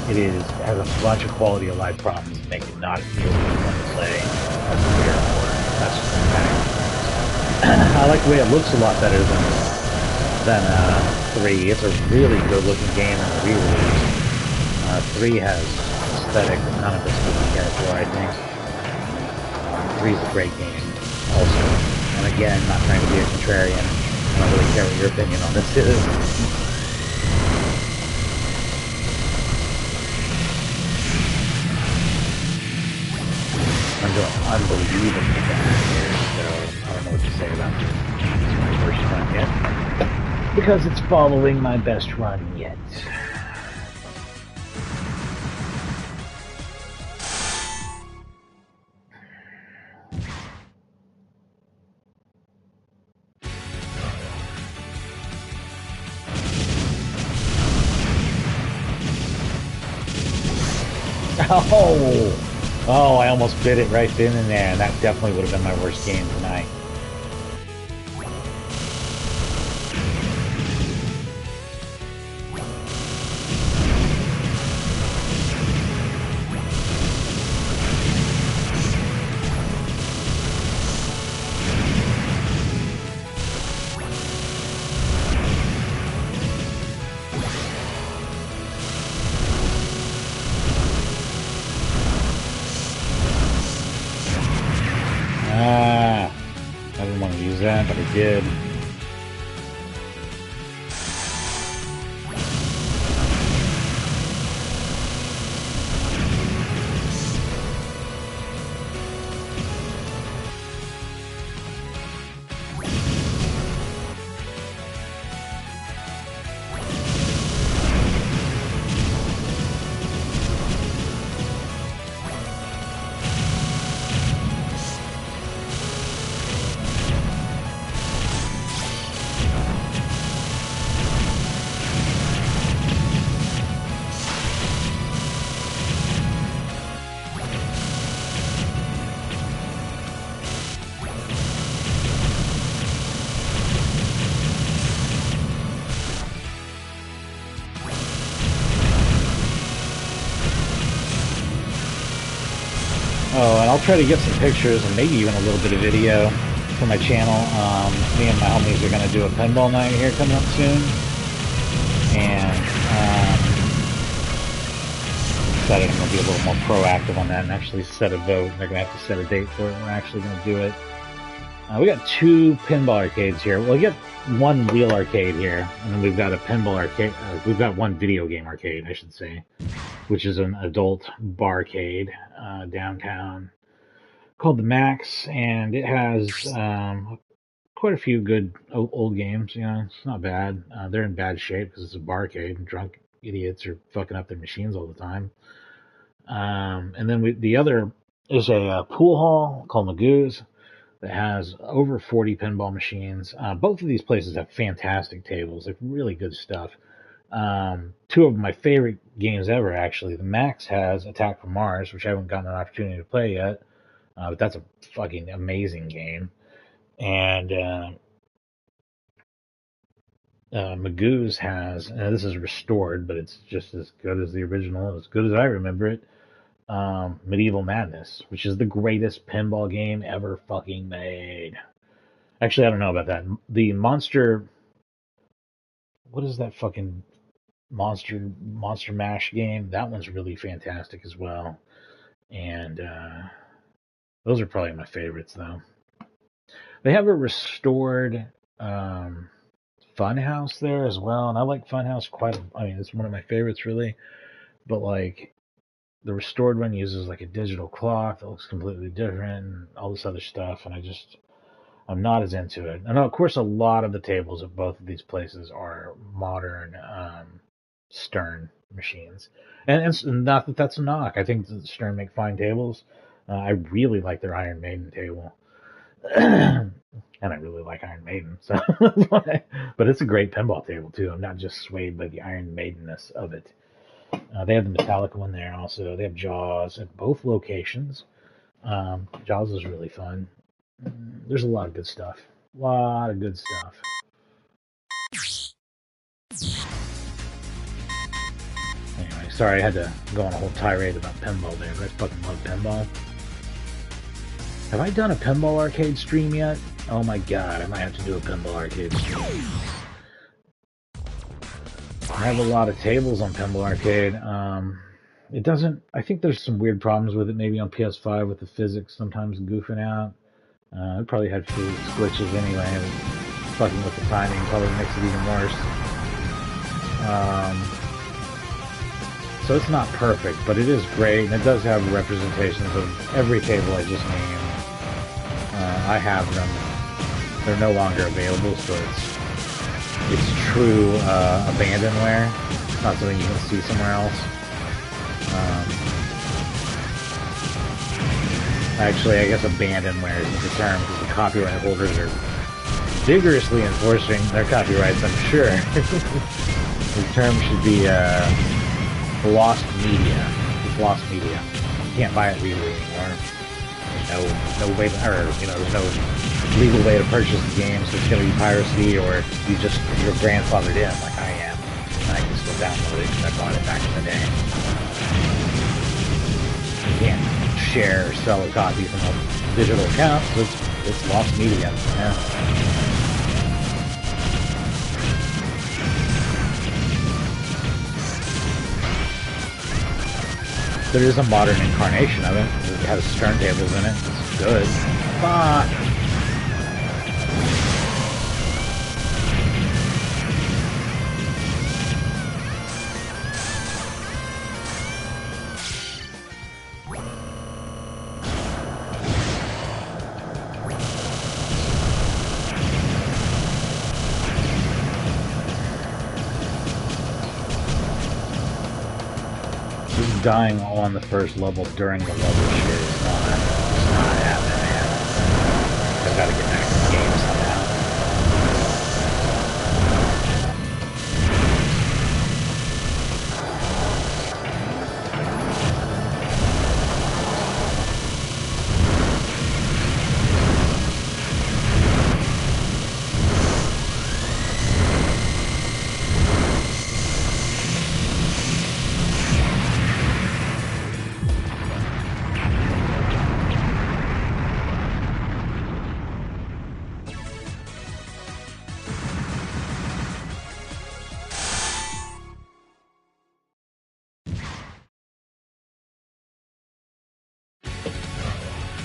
It has a bunch of quality of life problems that make it not feel fun to play. That's just a fact. I like the way it looks a lot better than 3. It's a really good looking game in the re-release. 3 has aesthetic that none of us really care for, I think. 3 is a great game also. And again, not trying to be a contrarian. I don't really care what your opinion on this is. I'm doing unbelievably bad here, so I don't know what to say about this. It's my first run yet. Because it's following my best run yet. Oh, I almost bit it right then and there. That definitely would have been my worst game tonight. I didn't want to use that, but I did. Oh, and I'll try to get some pictures and maybe even a little bit of video for my channel. Me and my homies are going to do a pinball night here coming up soon. And decided I'm going to be a little more proactive on that and actually set a vote. They're going to have to set a date for it. We're actually going to do it. We got 2 pinball arcades here. Well, we got 1 real arcade here, and then we've got a pinball arcade. We've got 1 video game arcade, I should say, which is an adult barcade downtown called the Max, and it has quite a few good old games. You know, it's not bad. They're in bad shape because it's a barcade. Drunk idiots are fucking up their machines all the time. And then the other is a pool hall called Magoo's that has over 40 pinball machines. Both of these places have fantastic tables. They're really good stuff. Two of my favorite games ever, actually. The Max has Attack from Mars, which I haven't gotten an opportunity to play yet, but that's a fucking amazing game. And Magoo's has, and this is restored, but it's just as good as the original, as good as I remember it. Medieval Madness, which is the greatest pinball game ever fucking made. Actually, I don't know about that. The Monster, what is that fucking Monster Mash game? That one's really fantastic as well. And those are probably my favorites, though. They have a restored Funhouse there as well, and I like Funhouse quite. I mean, it's one of my favorites, really. But like, the restored one uses like a digital clock that looks completely different, and all this other stuff, and I'm not as into it. And of course, a lot of the tables at both of these places are modern Stern machines, and not that that's a knock. I think that Stern make fine tables. I really like their Iron Maiden table. And I really like Iron Maiden, so but it's a great pinball table too. I'm not just swayed by the Iron Maidenness of it. They have the Metallica one there also. They have Jaws at both locations. Jaws is really fun. There's a lot of good stuff. A lot of good stuff. Anyway, sorry I had to go on a whole tirade about pinball there, but I fucking love pinball. Have I done a pinball arcade stream yet? Oh my god, I might have to do a pinball arcade stream. I have a lot of tables on Pinball Arcade. It doesn't. I think there's some weird problems with it. Maybe on PS5 with the physics sometimes goofing out. It probably had physics glitches anyway. Fucking with the timing probably makes it even worse. So it's not perfect, but it is great, and it does have representations of every table I just named. I have them. They're no longer available, so it's true abandonware. It's not something you can see somewhere else. Actually, I guess abandonware isn't the term, because the copyright holders are vigorously enforcing their copyrights, I'm sure. The term should be lost media. It's lost media. You can't buy it legally anymore. There's no way to, or, there's no legal way to purchase the game, so it's going to be piracy, or you're grandfathered in, like I am, and I can still download it because I bought it back in the day. You can't share or sell a copy from a digital account, so it's lost media. Yeah. There is a modern incarnation of it. It has turntables in it. It's good. Fuck. Dying on the first level during the level shit is not happening, man. I've got to get back to the game somehow.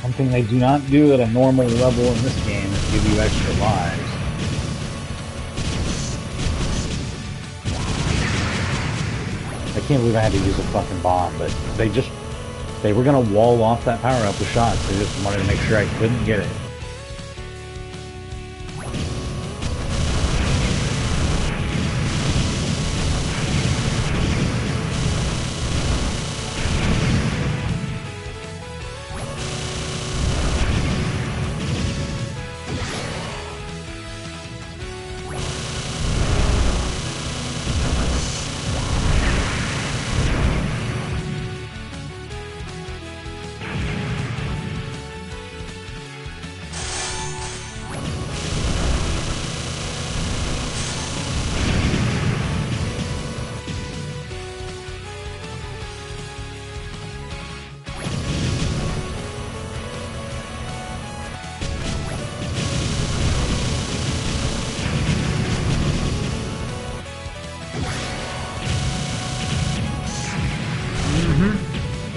Something they do not do at a normal level in this game is give you extra lives. I can't believe I had to use a fucking bomb, but they were gonna wall off that power up with shots. They just wanted to make sure I couldn't get it.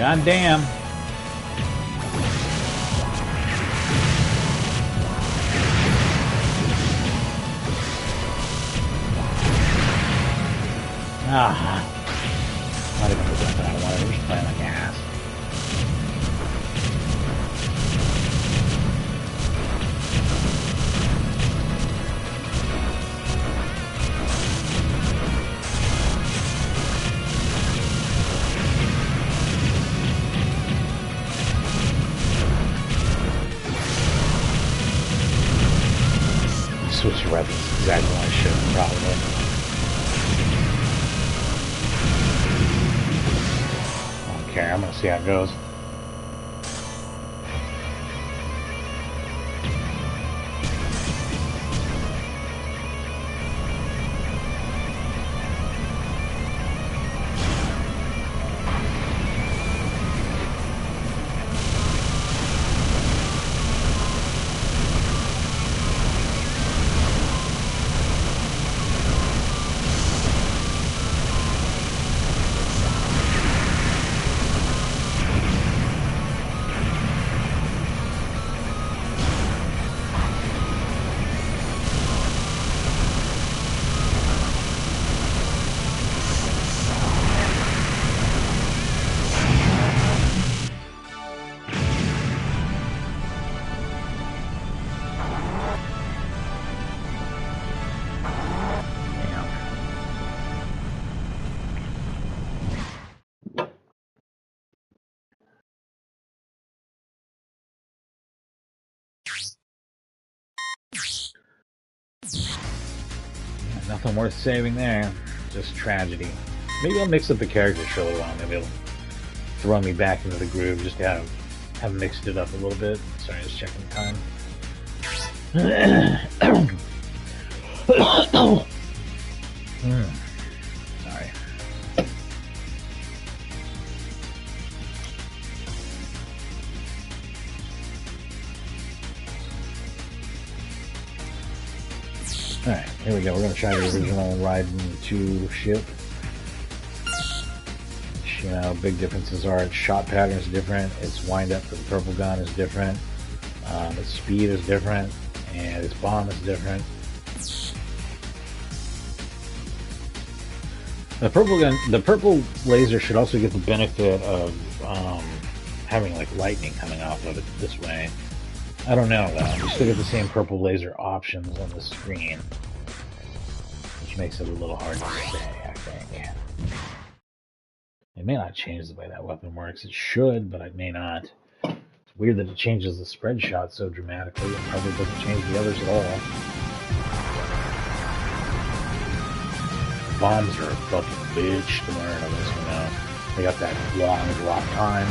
God damn. Ah. Not even the weapon I wanted. I'm just playing like ass. Switch your weapons exactly what I should, probably. I don't care, I'm gonna see how it goes. Nothing worth saving there. Just tragedy. Maybe I'll mix up the characters for a little while. Maybe it'll throw me back into the groove just to have mixed it up a little bit. Sorry, just checking the time. Sorry. Alright, here we go. We're going to try the original Raiden 2 ship. You know, big differences are its shot pattern is different, its wind up for the purple gun is different, its speed is different, and its bomb is different. The purple laser should also get the benefit of having like lightning coming off of it this way. I don't know though. You still get the same purple laser options on the screen, which makes it a little hard to say, I think. It may not change the way that weapon works. It should, but it may not. It's weird that it changes the spread shot so dramatically. It probably doesn't change the others at all. Bombs are a fucking bitch to learn on this one now. They got that long drop time.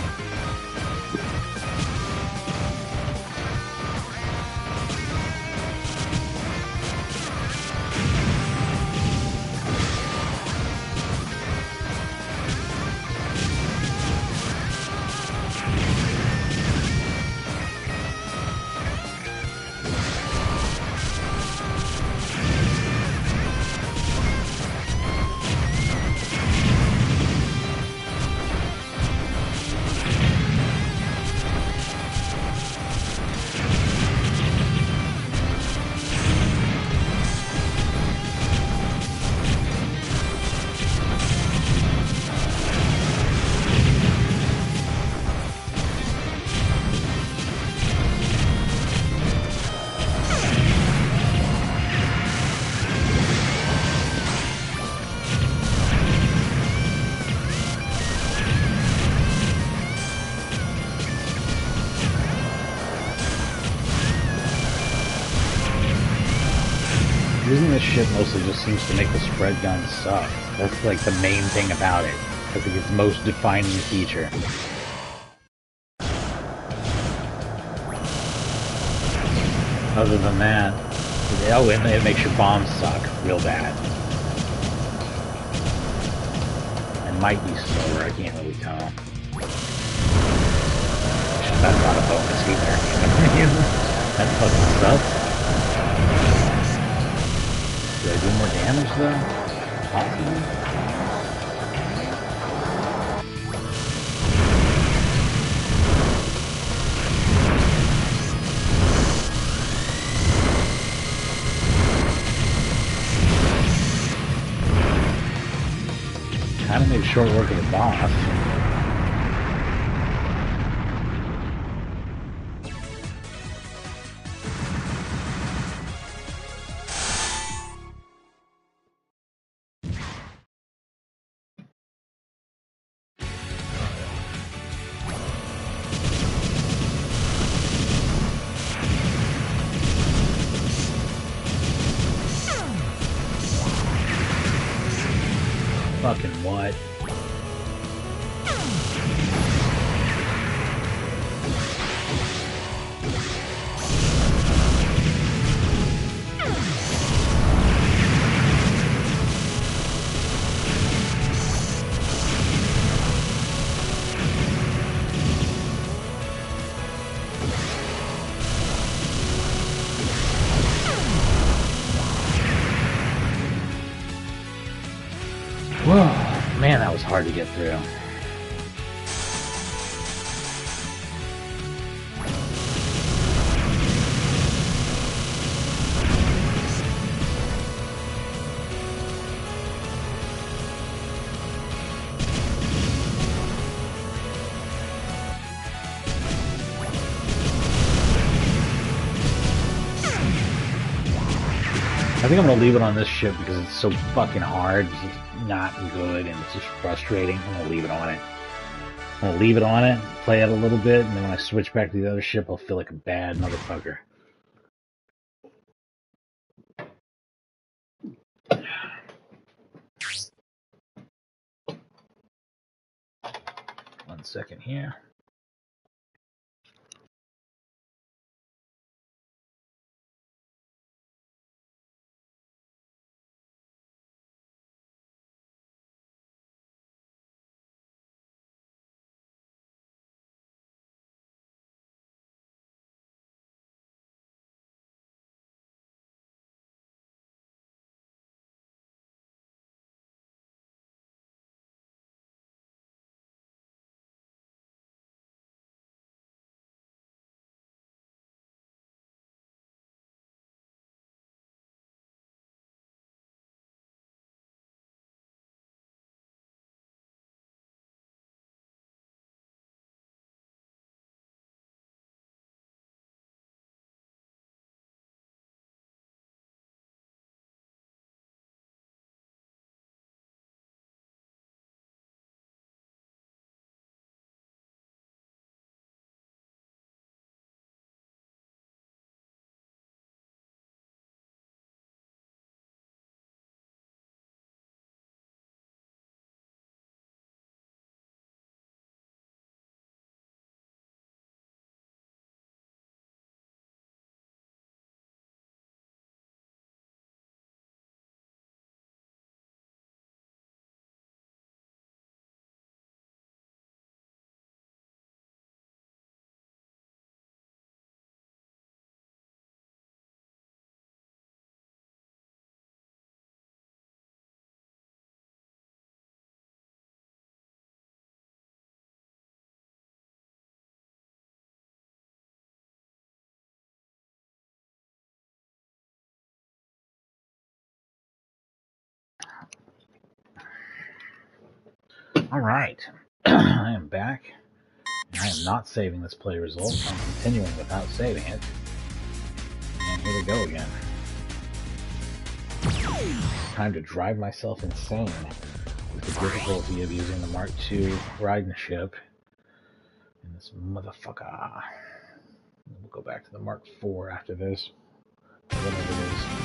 Using this shit mostly just seems to make the spread gun suck. That's like the main thing about it. I think its most defining feature. Other than that, oh, and it makes your bombs suck real bad. It might be slower, I can't really tell. That's not a bonus either. That fucking sucks. Do I do more damage though? Possibly. short work of the boss. Fucking what? Whoa, man, that was hard to get through. I think I'm gonna leave it on this ship because it's so fucking hard. It's just not good and it's just frustrating. I'm gonna leave it on it. I'm gonna leave it on it, play it a little bit, and then when I switch back to the other ship, I'll feel like a bad motherfucker. One second here. Alright, I am back. I am not saving this play result. I'm continuing without saving it. And here we go again. Time to drive myself insane with the difficulty of using the Mark II Raiden ship. And this motherfucker. We'll go back to the Mark IV after this. Whatever it is.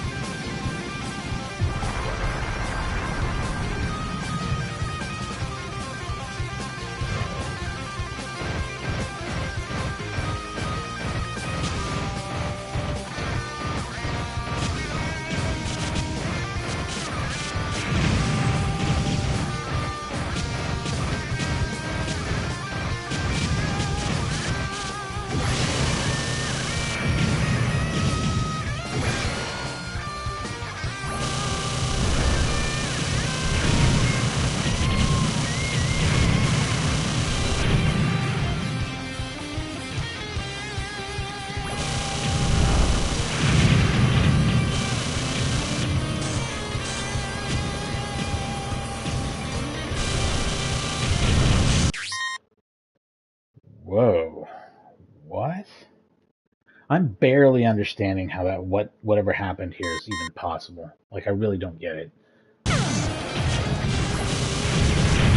I'm barely understanding how that whatever happened here is even possible. Like, I really don't get it.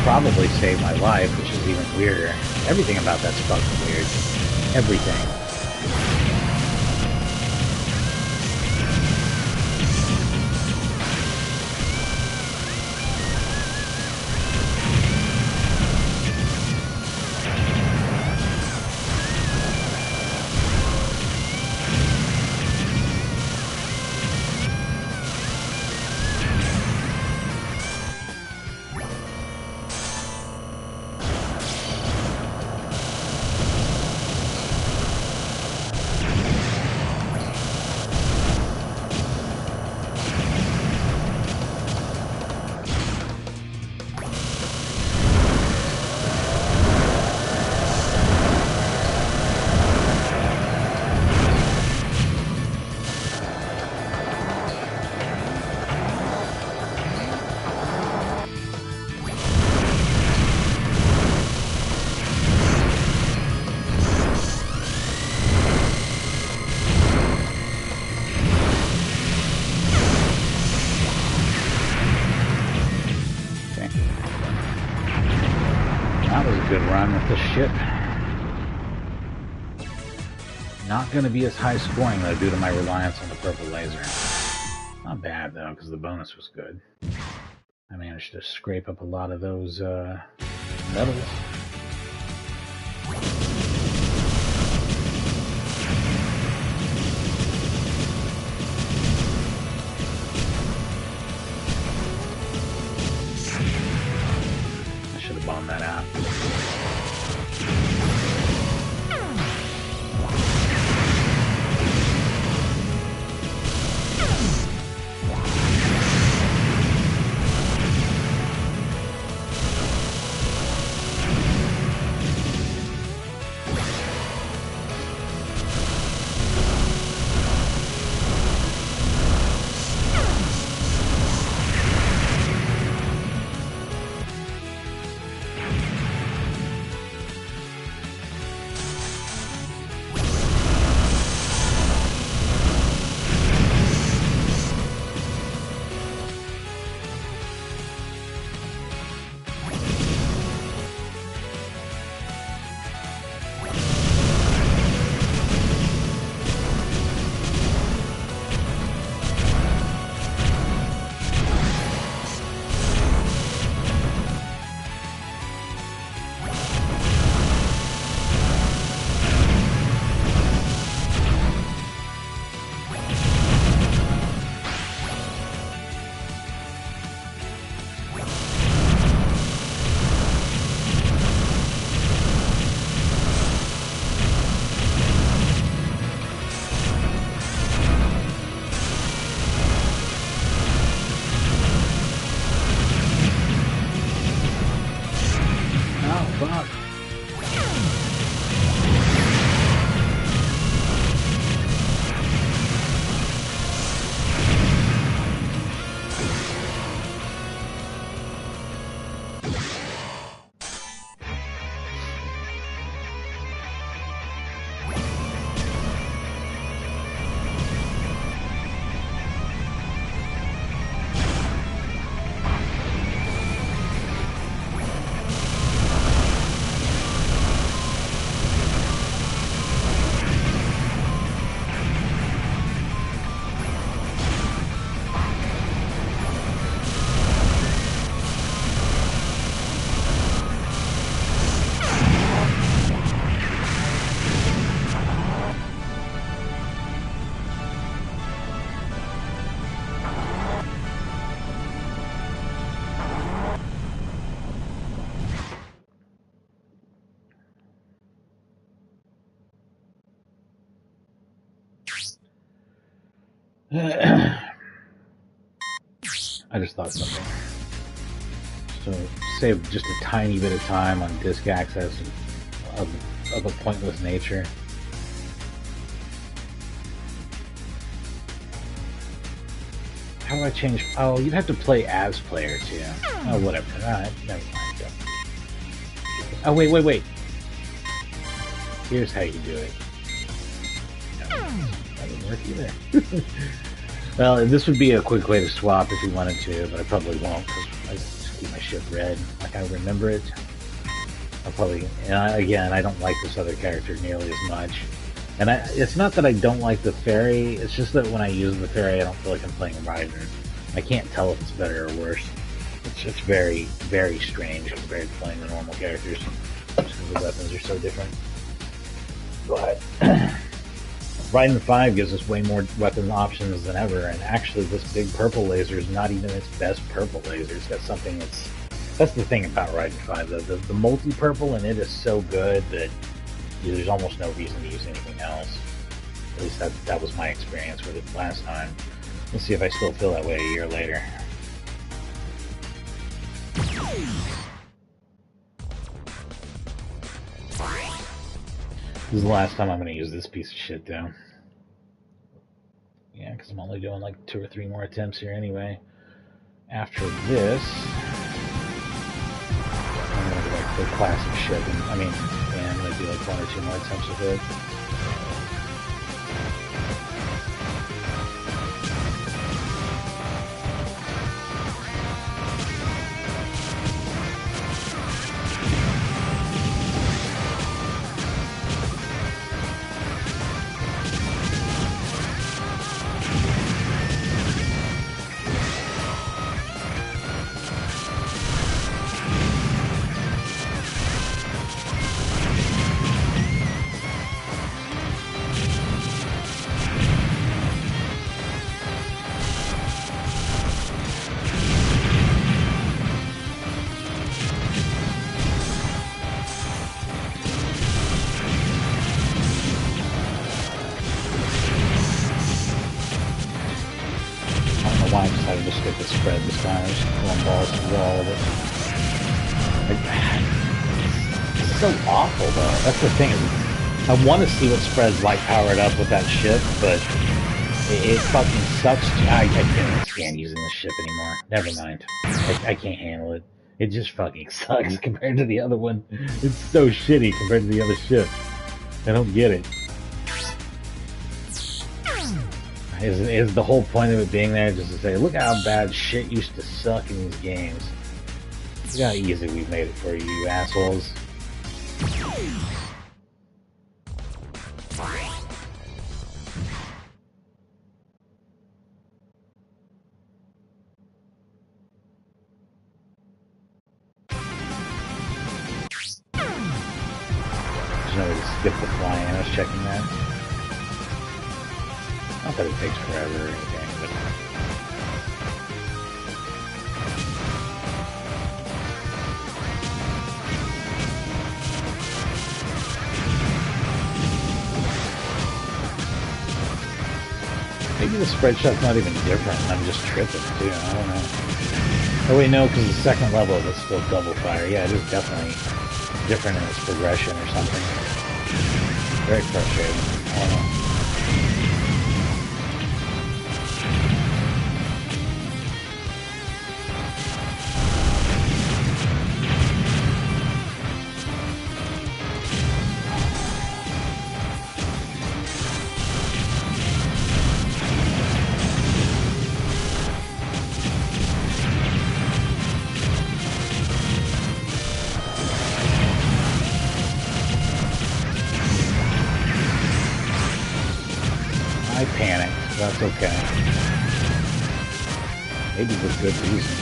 Probably saved my life, which is even weirder. Everything about that's fucking weird. Everything. Good run with this ship. Not going to be as high scoring though due to my reliance on the purple laser. Not bad though because the bonus was good. I managed to scrape up a lot of those medals. I should have bombed that out. I just thought something. So save just a tiny bit of time on disk access of a pointless nature. How do I change? Oh, you'd have to play as player too. Oh, whatever. Alright, never mind. Go. Oh, wait. Here's how you do it. No. That didn't work either. Well, this would be a quick way to swap if you wanted to, but I probably won't because I just keep my shit red. Like I remember it. I'll probably, again, I don't like this other character nearly as much. And it's not that I don't like the fairy, it's just that when I use the fairy, I don't feel like I'm playing Raiden. I can't tell if it's better or worse. It's just very, very strange compared to playing the normal characters. Just because the weapons are so different. Go ahead. Raiden V gives us way more weapon options than ever, and actually this big purple laser is not even its best purple laser. It's got something that's the thing about Raiden V. The multi-purple in it is so good that there's almost no reason to use anything else. At least that was my experience with it last time. Let's see if I still feel that way a year later. This is the last time I'm going to use this piece of shit, though. Yeah, because I'm only doing like 2 or 3 more attempts here anyway. After this, I'm going to do like the classic shit. I mean, yeah, I'm going to do like 1 or 2 more attempts with it. Why I decided to stick with spread this time. I'm just throwing balls through all of it. It's so awful, though. That's the thing. I want to see what spread's like powered up with that ship, but it fucking sucks. I can't stand using this ship anymore. Never mind. I can't handle it. It just fucking sucks compared to the other one. It's so shitty compared to the other ship. I don't get it. Is the whole point of it being there just to say, look how bad shit used to suck in these games. Look how easy we've made it for you, you assholes. There's no way to skip the flying. I was checking that. Not that it takes forever or anything, but... Maybe the spread shot's not even different, I'm just tripping too, I don't know. Oh wait, no, because the second level of it's still double fire. Yeah, it is definitely different in its progression or something. Very frustrating, I don't know. I panicked, but that's okay. Maybe with good reason.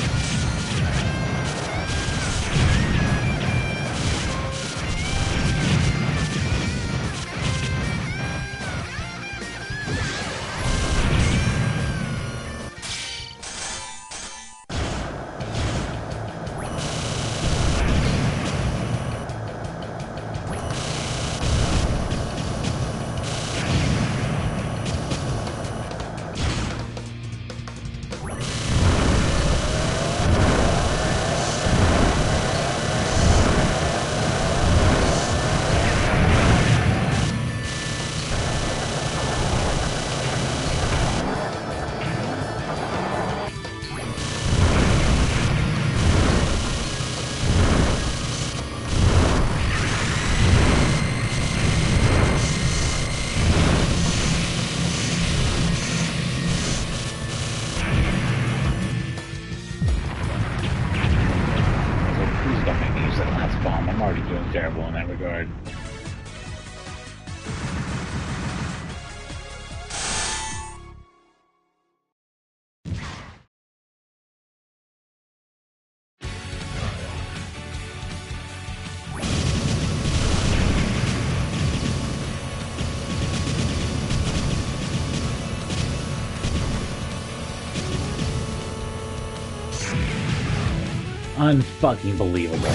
unfucking believable.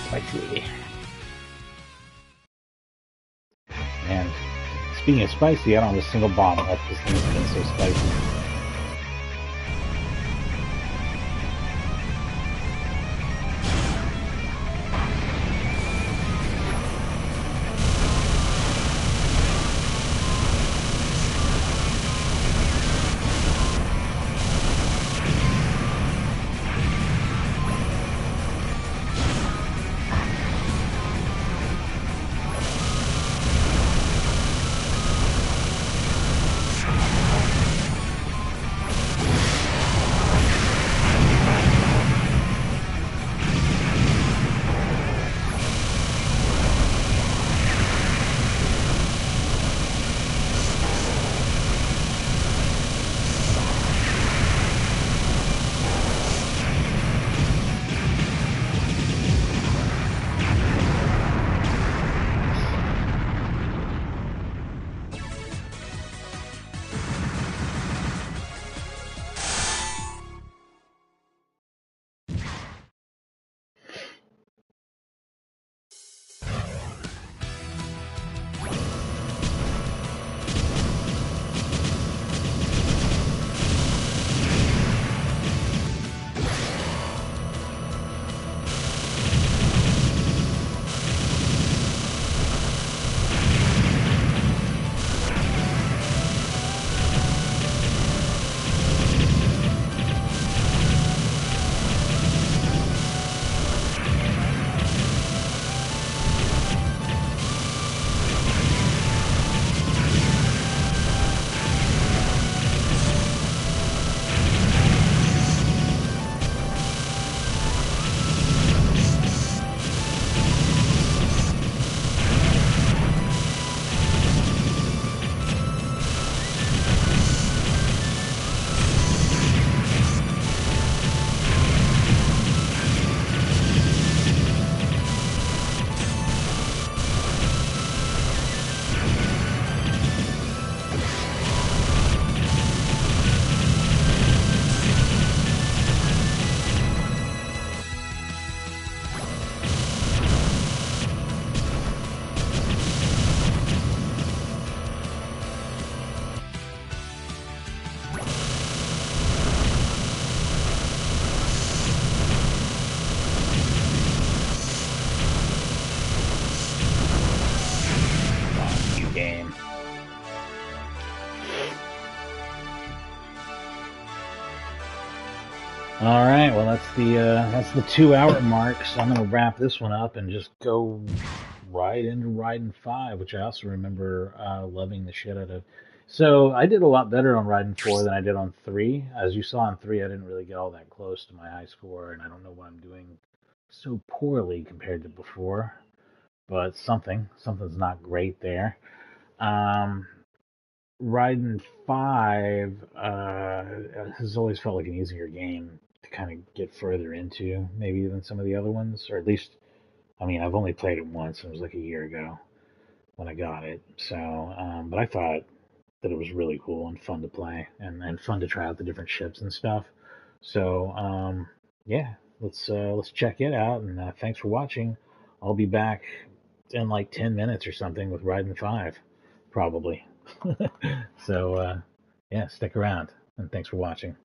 Spicy. Man, speaking of spicy, I don't have a single bomb left. This thing's been so spicy. All right, well that's the 2 hour mark, so I'm gonna wrap this one up and just go right into Raiden 5, which I also remember loving the shit out of. So I did a lot better on Raiden 4 than I did on 3. As you saw on 3, I didn't really get all that close to my high score, and I don't know why I'm doing so poorly compared to before. but something's not great there. Um, Raiden 5 has always felt like an easier game to kind of get further into, maybe than some of the other ones, or at least, I mean, I've only played it once. It was like a year ago when I got it. So, but I thought that it was really cool and fun to play, and fun to try out the different ships and stuff. So, yeah, let's check it out. And thanks for watching. I'll be back in like 10 minutes or something with Raiden 5, probably. So, yeah, stick around, and thanks for watching.